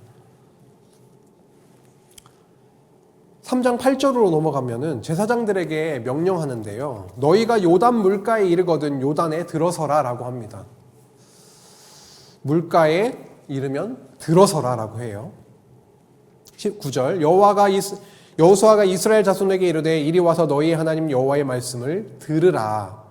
3장 8절로 넘어가면은 제사장들에게 명령하는데요. 너희가 요단 물가에 이르거든 요단에 들어서라 라고 합니다. 물가에 이르면 들어서라 라고 해요. 19절 여호수아가 이스라엘 자손에게 이르되 이리 와서 너희 하나님 여호와의 말씀을 들으라.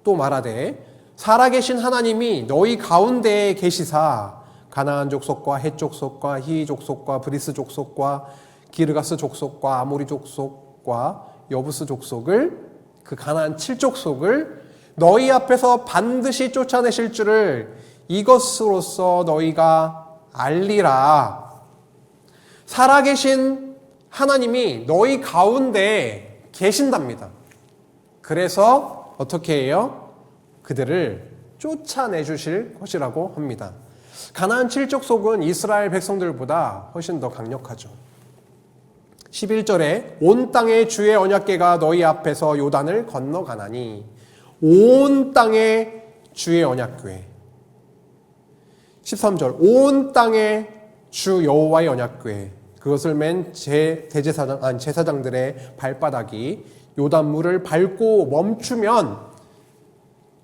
또 말하되 살아계신 하나님이 너희 가운데에 계시사 가나안 족속과 헷 족속과 히위 족속과 브리스 족속과 기르가스 족속과 아모리 족속과 여부스 족속을 그 가나안 7족속을 너희 앞에서 반드시 쫓아내실 줄을 이것으로써 너희가 알리라. 살아계신 하나님이 너희 가운데 계신답니다. 그래서 어떻게 해요? 그들을 쫓아내 주실 것이라고 합니다. 가나안 7족속은 이스라엘 백성들보다 훨씬 더 강력하죠. 11절에 온 땅의 주의 언약궤가 너희 앞에서 요단을 건너가나니 온 땅의 주의 언약궤. 13절 온 땅의 주 여호와의 언약궤. 그것을 맨 제사장들의 발바닥이 요단물을 밟고 멈추면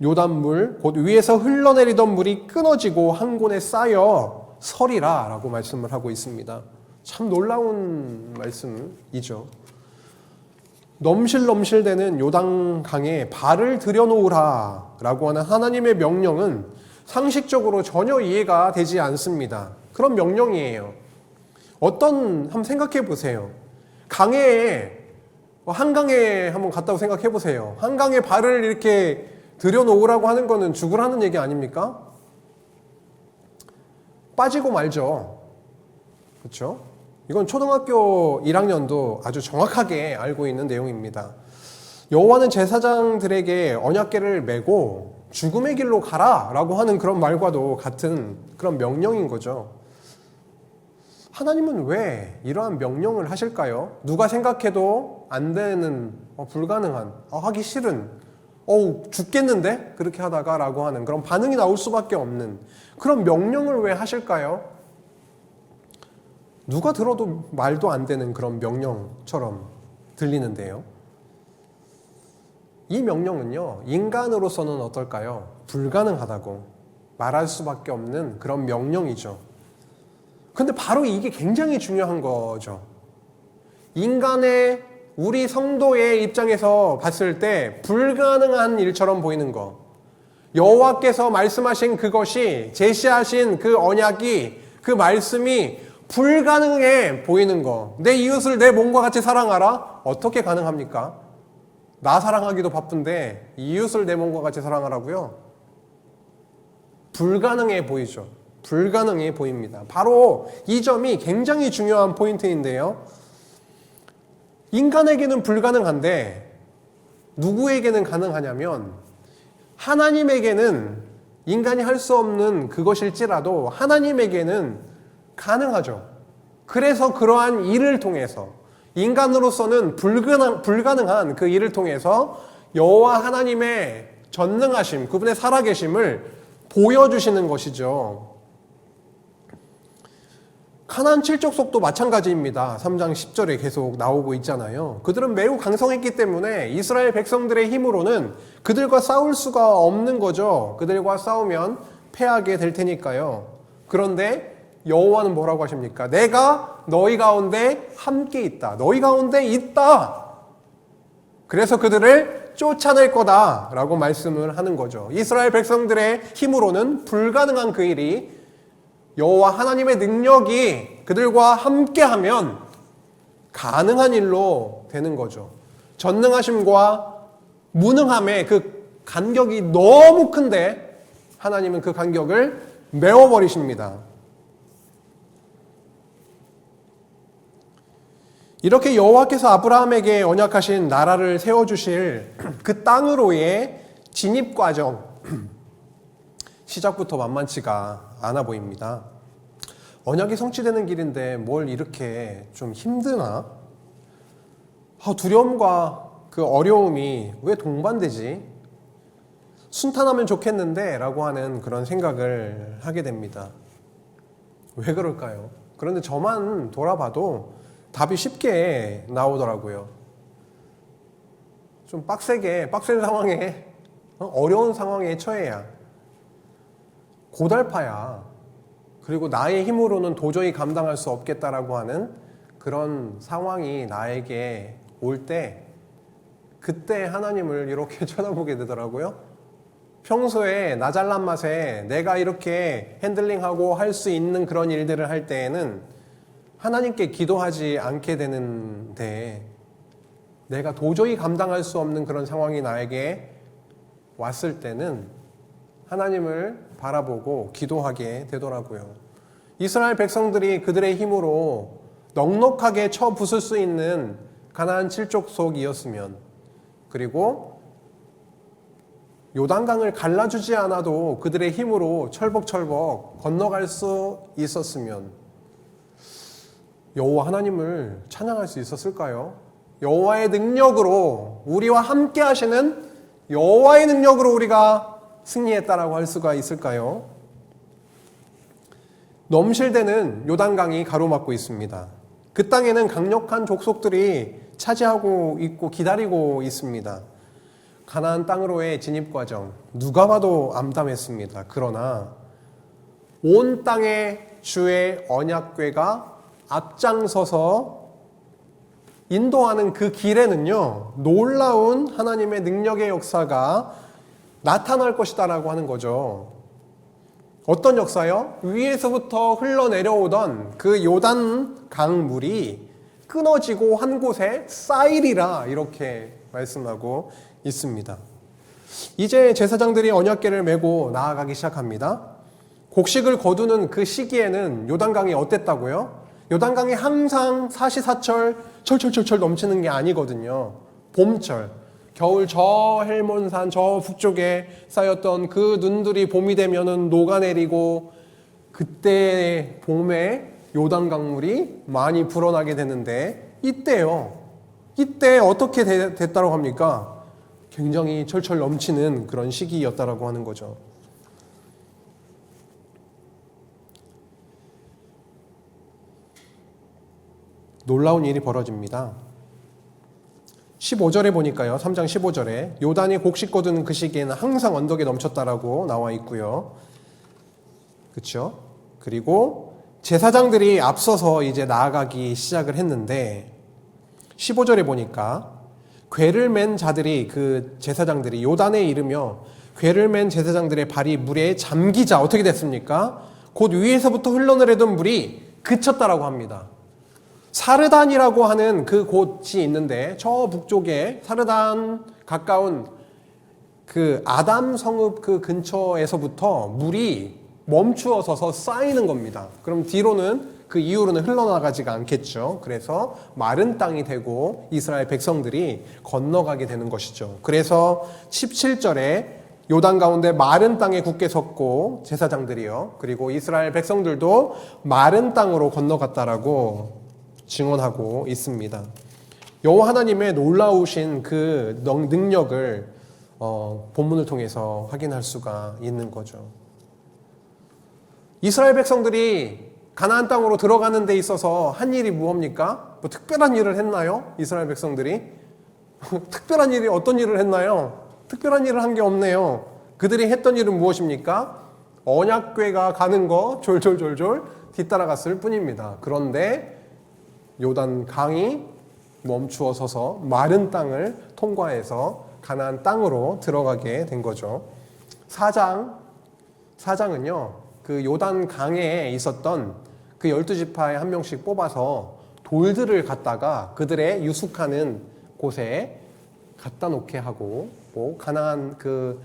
요단물 곧 위에서 흘러내리던 물이 끊어지고 한 곳에 쌓여 서리라 라고 말씀을 하고 있습니다. 참 놀라운 말씀이죠. 넘실넘실대는 요단강에 발을 들여놓으라 라고 하는 하나님의 명령은 상식적으로 전혀 이해가 되지 않습니다. 그런 명령이에요. 한번 생각해 보세요. 한강에 한번 갔다고 생각해 보세요. 한강에 발을 이렇게 들여놓으라고 하는 거는 죽으라는 얘기 아닙니까? 빠지고 말죠. 그렇죠? 이건 초등학교 1학년도 아주 정확하게 알고 있는 내용입니다. 여호와는 제사장들에게 언약궤를 메고 죽음의 길로 가라라고 하는 그런 말과도 같은 그런 명령인 거죠. 하나님은 왜 이러한 명령을 하실까요? 누가 생각해도 안 되는, 불가능한, 하기 싫은, 죽겠는데? 그렇게 하다가 라고 하는 그런 반응이 나올 수밖에 없는 그런 명령을 왜 하실까요? 누가 들어도 말도 안 되는 그런 명령처럼 들리는데요. 이 명령은요, 인간으로서는 어떨까요? 불가능하다고 말할 수밖에 없는 그런 명령이죠. 근데 바로 이게 굉장히 중요한 거죠. 인간의 우리 성도의 입장에서 봤을 때 불가능한 일처럼 보이는 거. 여호와께서 말씀하신 그것이 제시하신 그 언약이 그 말씀이 불가능해 보이는 거. 내 이웃을 내 몸과 같이 사랑하라? 어떻게 가능합니까? 나 사랑하기도 바쁜데 이웃을 내 몸과 같이 사랑하라고요? 불가능해 보이죠. 불가능해 보입니다. 바로 이 점이 굉장히 중요한 포인트인데요. 인간에게는 불가능한데 누구에게는 가능하냐면 하나님에게는 인간이 할 수 없는 그것일지라도 하나님에게는 가능하죠. 그래서 그러한 일을 통해서 인간으로서는 불가능한 그 일을 통해서 여호와 하나님의 전능하심, 그분의 살아계심을 보여주시는 것이죠. 가나안 7족속도 마찬가지입니다. 3장 10절에 계속 나오고 있잖아요. 그들은 매우 강성했기 때문에 이스라엘 백성들의 힘으로는 그들과 싸울 수가 없는 거죠. 그들과 싸우면 패하게 될 테니까요. 그런데 여호와는 뭐라고 하십니까? 내가 너희 가운데 함께 있다. 너희 가운데 있다. 그래서 그들을 쫓아낼 거다 라고 말씀을 하는 거죠. 이스라엘 백성들의 힘으로는 불가능한 그 일이 여호와 하나님의 능력이 그들과 함께하면 가능한 일로 되는 거죠. 전능하심과 무능함의 그 간격이 너무 큰데 하나님은 그 간격을 메워버리십니다. 이렇게 여호와께서 아브라함에게 언약하신 나라를 세워주실 그 땅으로의 진입 과정, 시작부터 만만치가 않아 보입니다. 언약이 성취되는 길인데 뭘 이렇게 좀 힘드나? 두려움과 그 어려움이 왜 동반되지? 순탄하면 좋겠는데 라고 하는 그런 생각을 하게 됩니다. 왜 그럴까요? 그런데 저만 돌아봐도 답이 쉽게 나오더라고요. 좀 빡센 상황에, 어려운 상황에 처해야, 고달파야, 그리고 나의 힘으로는 도저히 감당할 수 없겠다라고 하는 그런 상황이 나에게 올 때, 그때 하나님을 이렇게 쳐다보게 되더라고요. 평소에 나 잘난 맛에 내가 이렇게 핸들링하고 할 수 있는 그런 일들을 할 때에는 하나님께 기도하지 않게 되는데, 내가 도저히 감당할 수 없는 그런 상황이 나에게 왔을 때는 하나님을 바라보고 기도하게 되더라고요. 이스라엘 백성들이 그들의 힘으로 넉넉하게 쳐 부술 수 있는 가나안 7족속이었으면, 그리고 요단강을 갈라주지 않아도 그들의 힘으로 철벅철벅 건너갈 수 있었으면 여호와 하나님을 찬양할 수 있었을까요? 여호와의 능력으로, 우리와 함께 하시는 여호와의 능력으로 우리가 승리했다라고 할 수가 있을까요? 넘실대는 요단강이 가로막고 있습니다. 그 땅에는 강력한 족속들이 차지하고 있고 기다리고 있습니다. 가나안 땅으로의 진입 과정, 누가 봐도 암담했습니다. 그러나 온 땅의 주의 언약궤가 앞장서서 인도하는 그 길에는요, 놀라운 하나님의 능력의 역사가 나타날 것이다라고 하는 거죠. 어떤 역사요? 위에서부터 흘러내려오던 그 요단 강물이 끊어지고 한 곳에 쌓이리라, 이렇게 말씀하고 있습니다. 이제 제사장들이 언약궤를 메고 나아가기 시작합니다. 곡식을 거두는 그 시기에는 요단강이 어땠다고요? 요단강이 항상 사시사철 철철철철 넘치는 게 아니거든요. 봄철, 겨울 저 헬몬산 저 북쪽에 쌓였던 그 눈들이 봄이 되면은 녹아내리고, 그때 봄에 요단강물이 많이 불어나게 되는데, 이때 어떻게 됐다고 합니까? 굉장히 철철 넘치는 그런 시기였다라고 하는 거죠. 놀라운 일이 벌어집니다. 15절에 보니까요, 3장 15절에 요단이 곡식 거두는 그 시기에는 항상 언덕에 넘쳤다라고 나와 있고요. 그렇죠? 그리고 제사장들이 앞서서 이제 나아가기 시작을 했는데, 15절에 보니까 궤를 맨 자들이, 그 제사장들이 요단에 이르며 궤를 맨 제사장들의 발이 물에 잠기자 어떻게 됐습니까? 곧 위에서부터 흘러내리던 물이 그쳤다라고 합니다. 사르단이라고 하는 그 곳이 있는데, 저 북쪽에 사르단 가까운 그 아담 성읍 그 근처에서부터 물이 멈추어 서서 쌓이는 겁니다. 그럼 뒤로는, 그 이후로는 흘러나가지가 않겠죠. 그래서 마른 땅이 되고 이스라엘 백성들이 건너가게 되는 것이죠. 그래서 17절에 요단 가운데 마른 땅에 굳게 섰고, 제사장들이요, 그리고 이스라엘 백성들도 마른 땅으로 건너갔다라고 증언하고 있습니다. 여호와 하나님의 놀라우신 그 능력을 본문을 통해서 확인할 수가 있는 거죠. 이스라엘 백성들이 가나안 땅으로 들어가는 데 있어서 한 일이 무엇입니까? 뭐 특별한 일을 했나요? 이스라엘 백성들이? 특별한 일이, 어떤 일을 했나요? 특별한 일을 한 게 없네요. 그들이 했던 일은 무엇입니까? 언약궤가 가는 거 졸졸졸졸 뒤따라갔을 뿐입니다. 그런데 요단 강이 멈추어 서서 마른 땅을 통과해서 가나안 땅으로 들어가게 된 거죠. 사장은요, 그 요단 강에 있었던 그 12지파에 한 명씩 뽑아서 돌들을 갖다가 그들의 유숙하는 곳에 갖다 놓게 하고, 뭐 가나안 그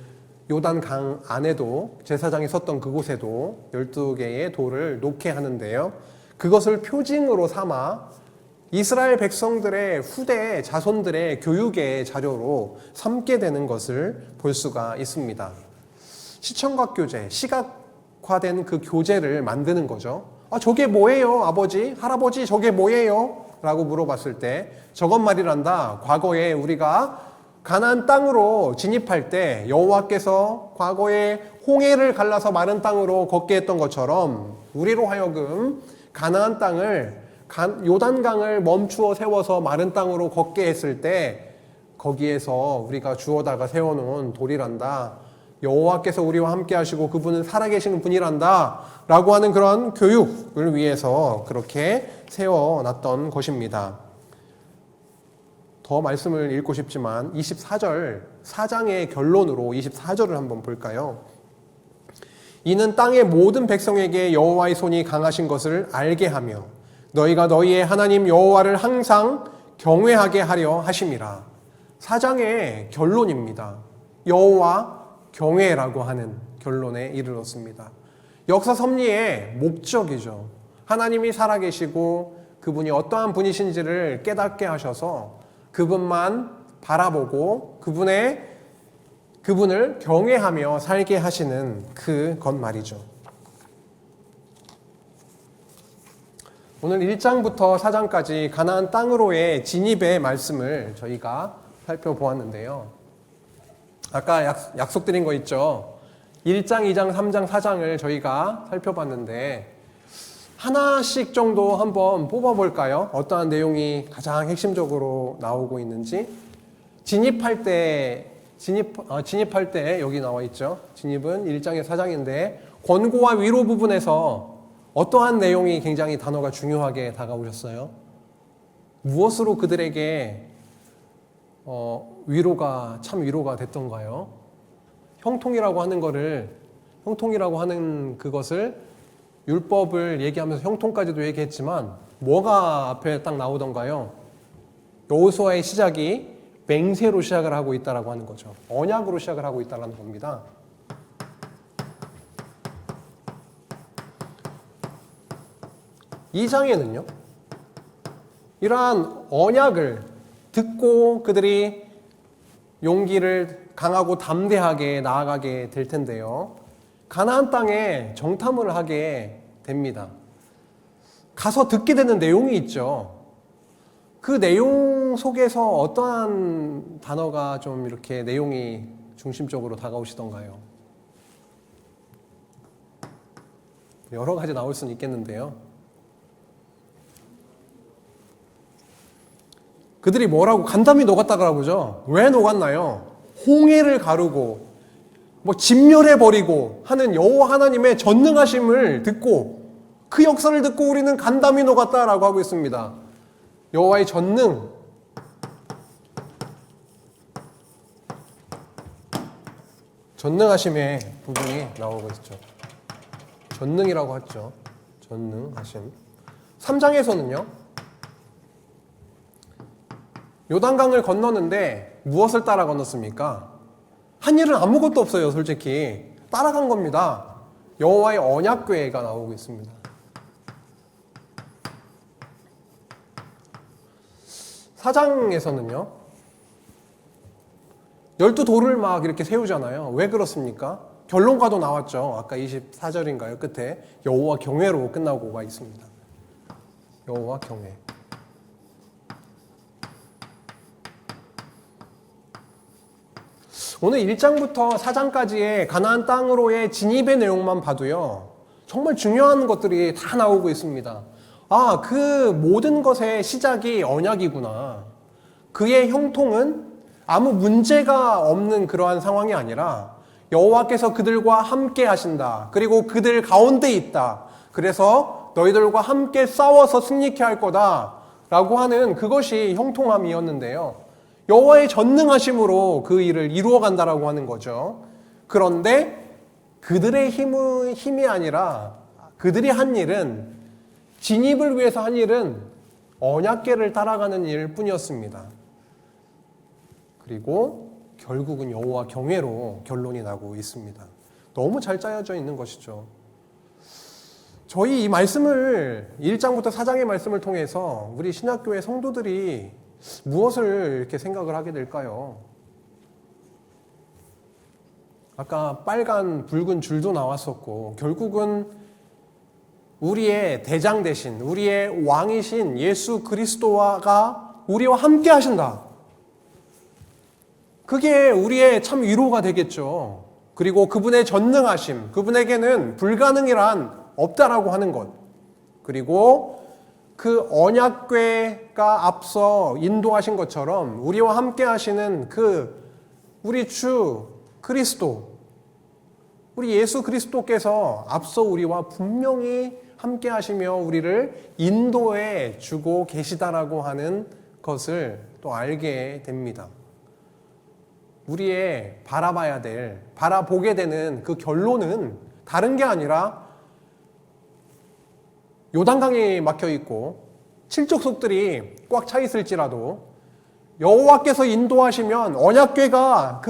요단 강 안에도 제사장이 섰던 그곳에도 12개의 돌을 놓게 하는데요. 그것을 표징으로 삼아 이스라엘 백성들의 후대 자손들의 교육의 자료로 삼게 되는 것을 볼 수가 있습니다. 시청각 교재, 시각화된 그 교재를 만드는 거죠. 저게 뭐예요, 아버지? 할아버지, 저게 뭐예요? 라고 물어봤을 때 저것 말이란다. 과거에 우리가 가나안 땅으로 진입할 때 여호와께서 과거에 홍해를 갈라서 마른 땅으로 걷게 했던 것처럼 우리로 하여금 가나안 땅을 요단강을 멈추어 세워서 마른 땅으로 걷게 했을 때 거기에서 우리가 주워다가 세워놓은 돌이란다. 여호와께서 우리와 함께 하시고 그분은 살아계시는 분이란다 라고 하는 그런 교육을 위해서 그렇게 세워놨던 것입니다. 더 말씀을 읽고 싶지만 24절 4장의 결론으로 24절을 한번 볼까요? 이는 땅의 모든 백성에게 여호와의 손이 강하신 것을 알게 하며 너희가 너희의 하나님 여호와를 항상 경외하게 하려 하심이라. 4장의 결론입니다. 여호와 경외라고 하는 결론에 이르렀습니다. 역사 섭리의 목적이죠. 하나님이 살아계시고 그분이 어떠한 분이신지를 깨닫게 하셔서 그분만 바라보고 그분을 경외하며 살게 하시는 그것 말이죠. 오늘 1장부터 4장까지 가나안 땅으로의 진입의 말씀을 저희가 살펴보았는데요. 아까 약속드린 거 있죠. 1장, 2장, 3장, 4장을 저희가 살펴봤는데 하나씩 정도 한번 뽑아볼까요? 어떠한 내용이 가장 핵심적으로 나오고 있는지. 진입할 때 여기 나와 있죠. 진입은 1장에 4장인데 권고와 위로 부분에서 어떠한 내용이 굉장히 단어가 중요하게 다가오셨어요? 무엇으로 그들에게 참 위로가 됐던가요? 형통이라고 하는 그것을 율법을 얘기하면서 형통까지도 얘기했지만 뭐가 앞에 딱 나오던가요? 여호수아의 시작이 맹세로 시작을 하고 있다라고 하는 거죠. 언약으로 시작을 하고 있다라는 겁니다. 이 장에는요, 이러한 언약을 듣고 그들이 용기를 강하고 담대하게 나아가게 될 텐데요. 가나안 땅에 정탐을 하게 됩니다. 가서 듣게 되는 내용이 있죠. 그 내용 속에서 어떠한 단어가 좀 이렇게 내용이 중심적으로 다가오시던가요? 여러 가지 나올 수는 있겠는데요. 그들이 뭐라고 간담이 녹았다고 그러죠. 왜 녹았나요? 홍해를 가르고 진멸해버리고 하는 여호와 하나님의 전능하심을 듣고 그 역사를 듣고 우리는 간담이 녹았다라고 하고 있습니다. 여호와의 전능하심의 부분이 나오고 있죠. 전능이라고 하죠. 전능하심. 3장에서는요. 요단강을 건너는데 무엇을 따라 건넜습니까? 한 일은 아무것도 없어요. 솔직히 따라간 겁니다. 여호와의 언약궤가 나오고 있습니다. 4장에서는요 12돌을 막 이렇게 세우잖아요. 왜 그렇습니까? 결론과도 나왔죠. 아까 24절인가요? 끝에 여호와 경외로 끝나고가 있습니다. 여호와 경외. 오늘 1장부터 4장까지의 가나안 땅으로의 진입의 내용만 봐도요, 정말 중요한 것들이 다 나오고 있습니다. 그 모든 것의 시작이 언약이구나. 그의 형통은 아무 문제가 없는 그러한 상황이 아니라 여호와께서 그들과 함께 하신다. 그리고 그들 가운데 있다. 그래서 너희들과 함께 싸워서 승리케 할 거다. 라고 하는 그것이 형통함이었는데요. 여호와의 전능하심으로 그 일을 이루어 간다라고 하는 거죠. 그런데 그들의 힘이 아니라 그들이 한 일은, 진입을 위해서 한 일은 언약궤를 따라가는 일 뿐이었습니다. 그리고 결국은 여호와 경외로 결론이 나고 있습니다. 너무 잘 짜여져 있는 것이죠. 저희 이 말씀을 1장부터 4장의 말씀을 통해서 우리 신약교회 성도들이 무엇을 이렇게 생각을 하게 될까요? 아까 빨간 붉은 줄도 나왔었고 결국은 우리의 대장 대신 우리의 왕이신 예수 그리스도가 우리와 함께 하신다. 그게 우리의 참 위로가 되겠죠. 그리고 그분의 전능하심, 그분에게는 불가능이란 없다라고 하는 것. 그리고 그 언약궤가 앞서 인도하신 것처럼 우리와 함께 하시는 그 우리 주 그리스도, 우리 예수 그리스도께서 앞서 우리와 분명히 함께 하시며 우리를 인도해 주고 계시다라고 하는 것을 또 알게 됩니다. 우리의 바라보게 되는 그 결론은 다른 게 아니라 요단강에 막혀 있고 칠족속들이 꽉 차 있을지라도 여호와께서 인도하시면 언약궤가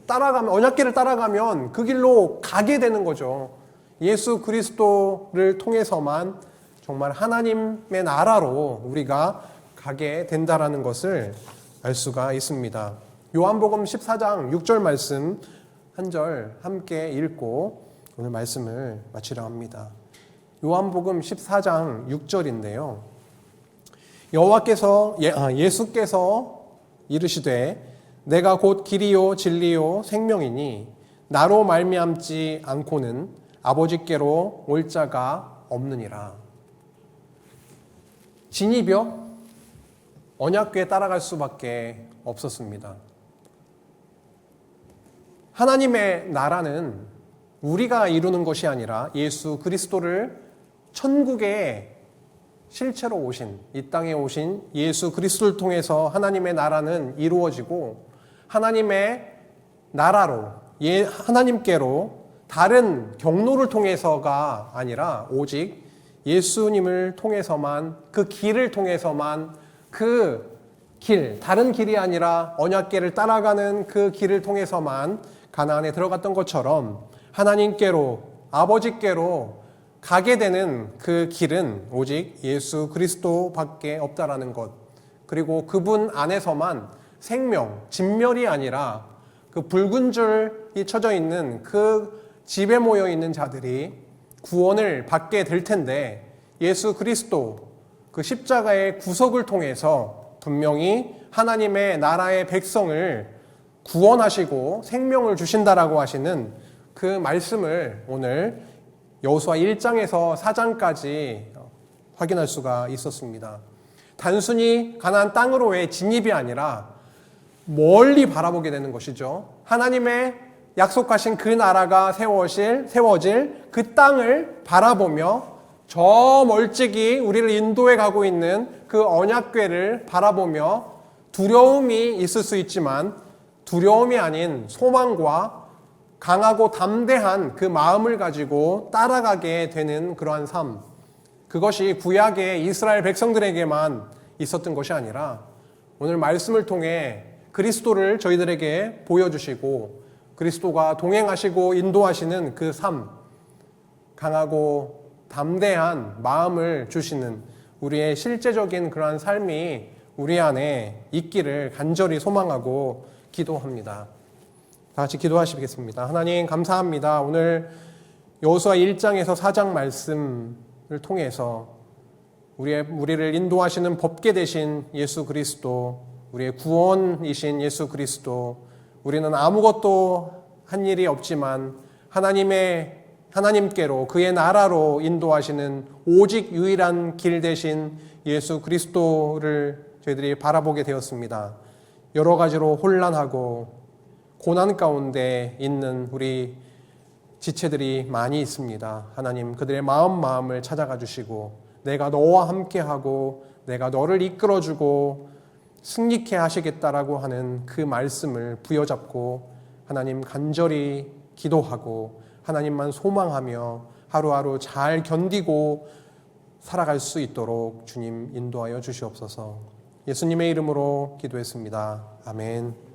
언약궤를 따라가면 그 길로 가게 되는 거죠. 예수 그리스도를 통해서만 정말 하나님의 나라로 우리가 가게 된다라는 것을 알 수가 있습니다. 요한복음 14장 6절 말씀 한 절 함께 읽고 오늘 말씀을 마치려 합니다. 요한복음 14장 6절인데요. 예수께서 이르시되 내가 곧 길이요 진리요 생명이니 나로 말미암지 않고는 아버지께로 올 자가 없느니라. 진입이요? 언약궤에 따라갈 수밖에 없었습니다. 하나님의 나라는 우리가 이루는 것이 아니라 예수 그리스도를 천국에 실체로 오신, 이 땅에 오신 예수 그리스도를 통해서 하나님의 나라는 이루어지고 하나님의 나라로, 하나님께로 다른 경로를 통해서가 아니라 오직 예수님을 통해서만, 그 길을 통해서만, 다른 길이 아니라 언약궤를 따라가는 그 길을 통해서만 가나안에 들어갔던 것처럼 하나님께로, 아버지께로 가게 되는 그 길은 오직 예수 그리스도밖에 없다라는 것. 그리고 그분 안에서만 생명, 진멸이 아니라 그 붉은 줄이 쳐져 있는 그 집에 모여 있는 자들이 구원을 받게 될 텐데, 예수 그리스도 그 십자가의 구속을 통해서 분명히 하나님의 나라의 백성을 구원하시고 생명을 주신다라고 하시는 그 말씀을 오늘 여호수아 1장에서 4장까지 확인할 수가 있었습니다. 단순히 가나안 땅으로의 진입이 아니라 멀리 바라보게 되는 것이죠. 하나님의 약속하신 그 나라가 세워질 그 땅을 바라보며 저 멀찍이 우리를 인도해 가고 있는 그 언약궤를 바라보며 두려움이 있을 수 있지만 두려움이 아닌 소망과 강하고 담대한 그 마음을 가지고 따라가게 되는 그러한 삶, 그것이 구약의 이스라엘 백성들에게만 있었던 것이 아니라 오늘 말씀을 통해 그리스도를 저희들에게 보여주시고 그리스도가 동행하시고 인도하시는 그 삶, 강하고 담대한 마음을 주시는 우리의 실제적인 그러한 삶이 우리 안에 있기를 간절히 소망하고 기도합니다. 다 같이 기도하시겠습니다. 하나님 감사합니다. 오늘 여호수아 1장에서 4장 말씀을 통해서 우리를 인도하시는 법궤 되신 예수 그리스도, 우리의 구원이신 예수 그리스도, 우리는 아무것도 한 일이 없지만 하나님께로 그의 나라로 인도하시는 오직 유일한 길 되신 예수 그리스도를 저희들이 바라보게 되었습니다. 여러 가지로 혼란하고 고난 가운데 있는 우리 지체들이 많이 있습니다. 하나님 그들의 마음을 찾아가 주시고 내가 너와 함께하고 내가 너를 이끌어주고 승리케 하시겠다라고 하는 그 말씀을 부여잡고 하나님 간절히 기도하고 하나님만 소망하며 하루하루 잘 견디고 살아갈 수 있도록 주님 인도하여 주시옵소서. 예수님의 이름으로 기도했습니다. 아멘.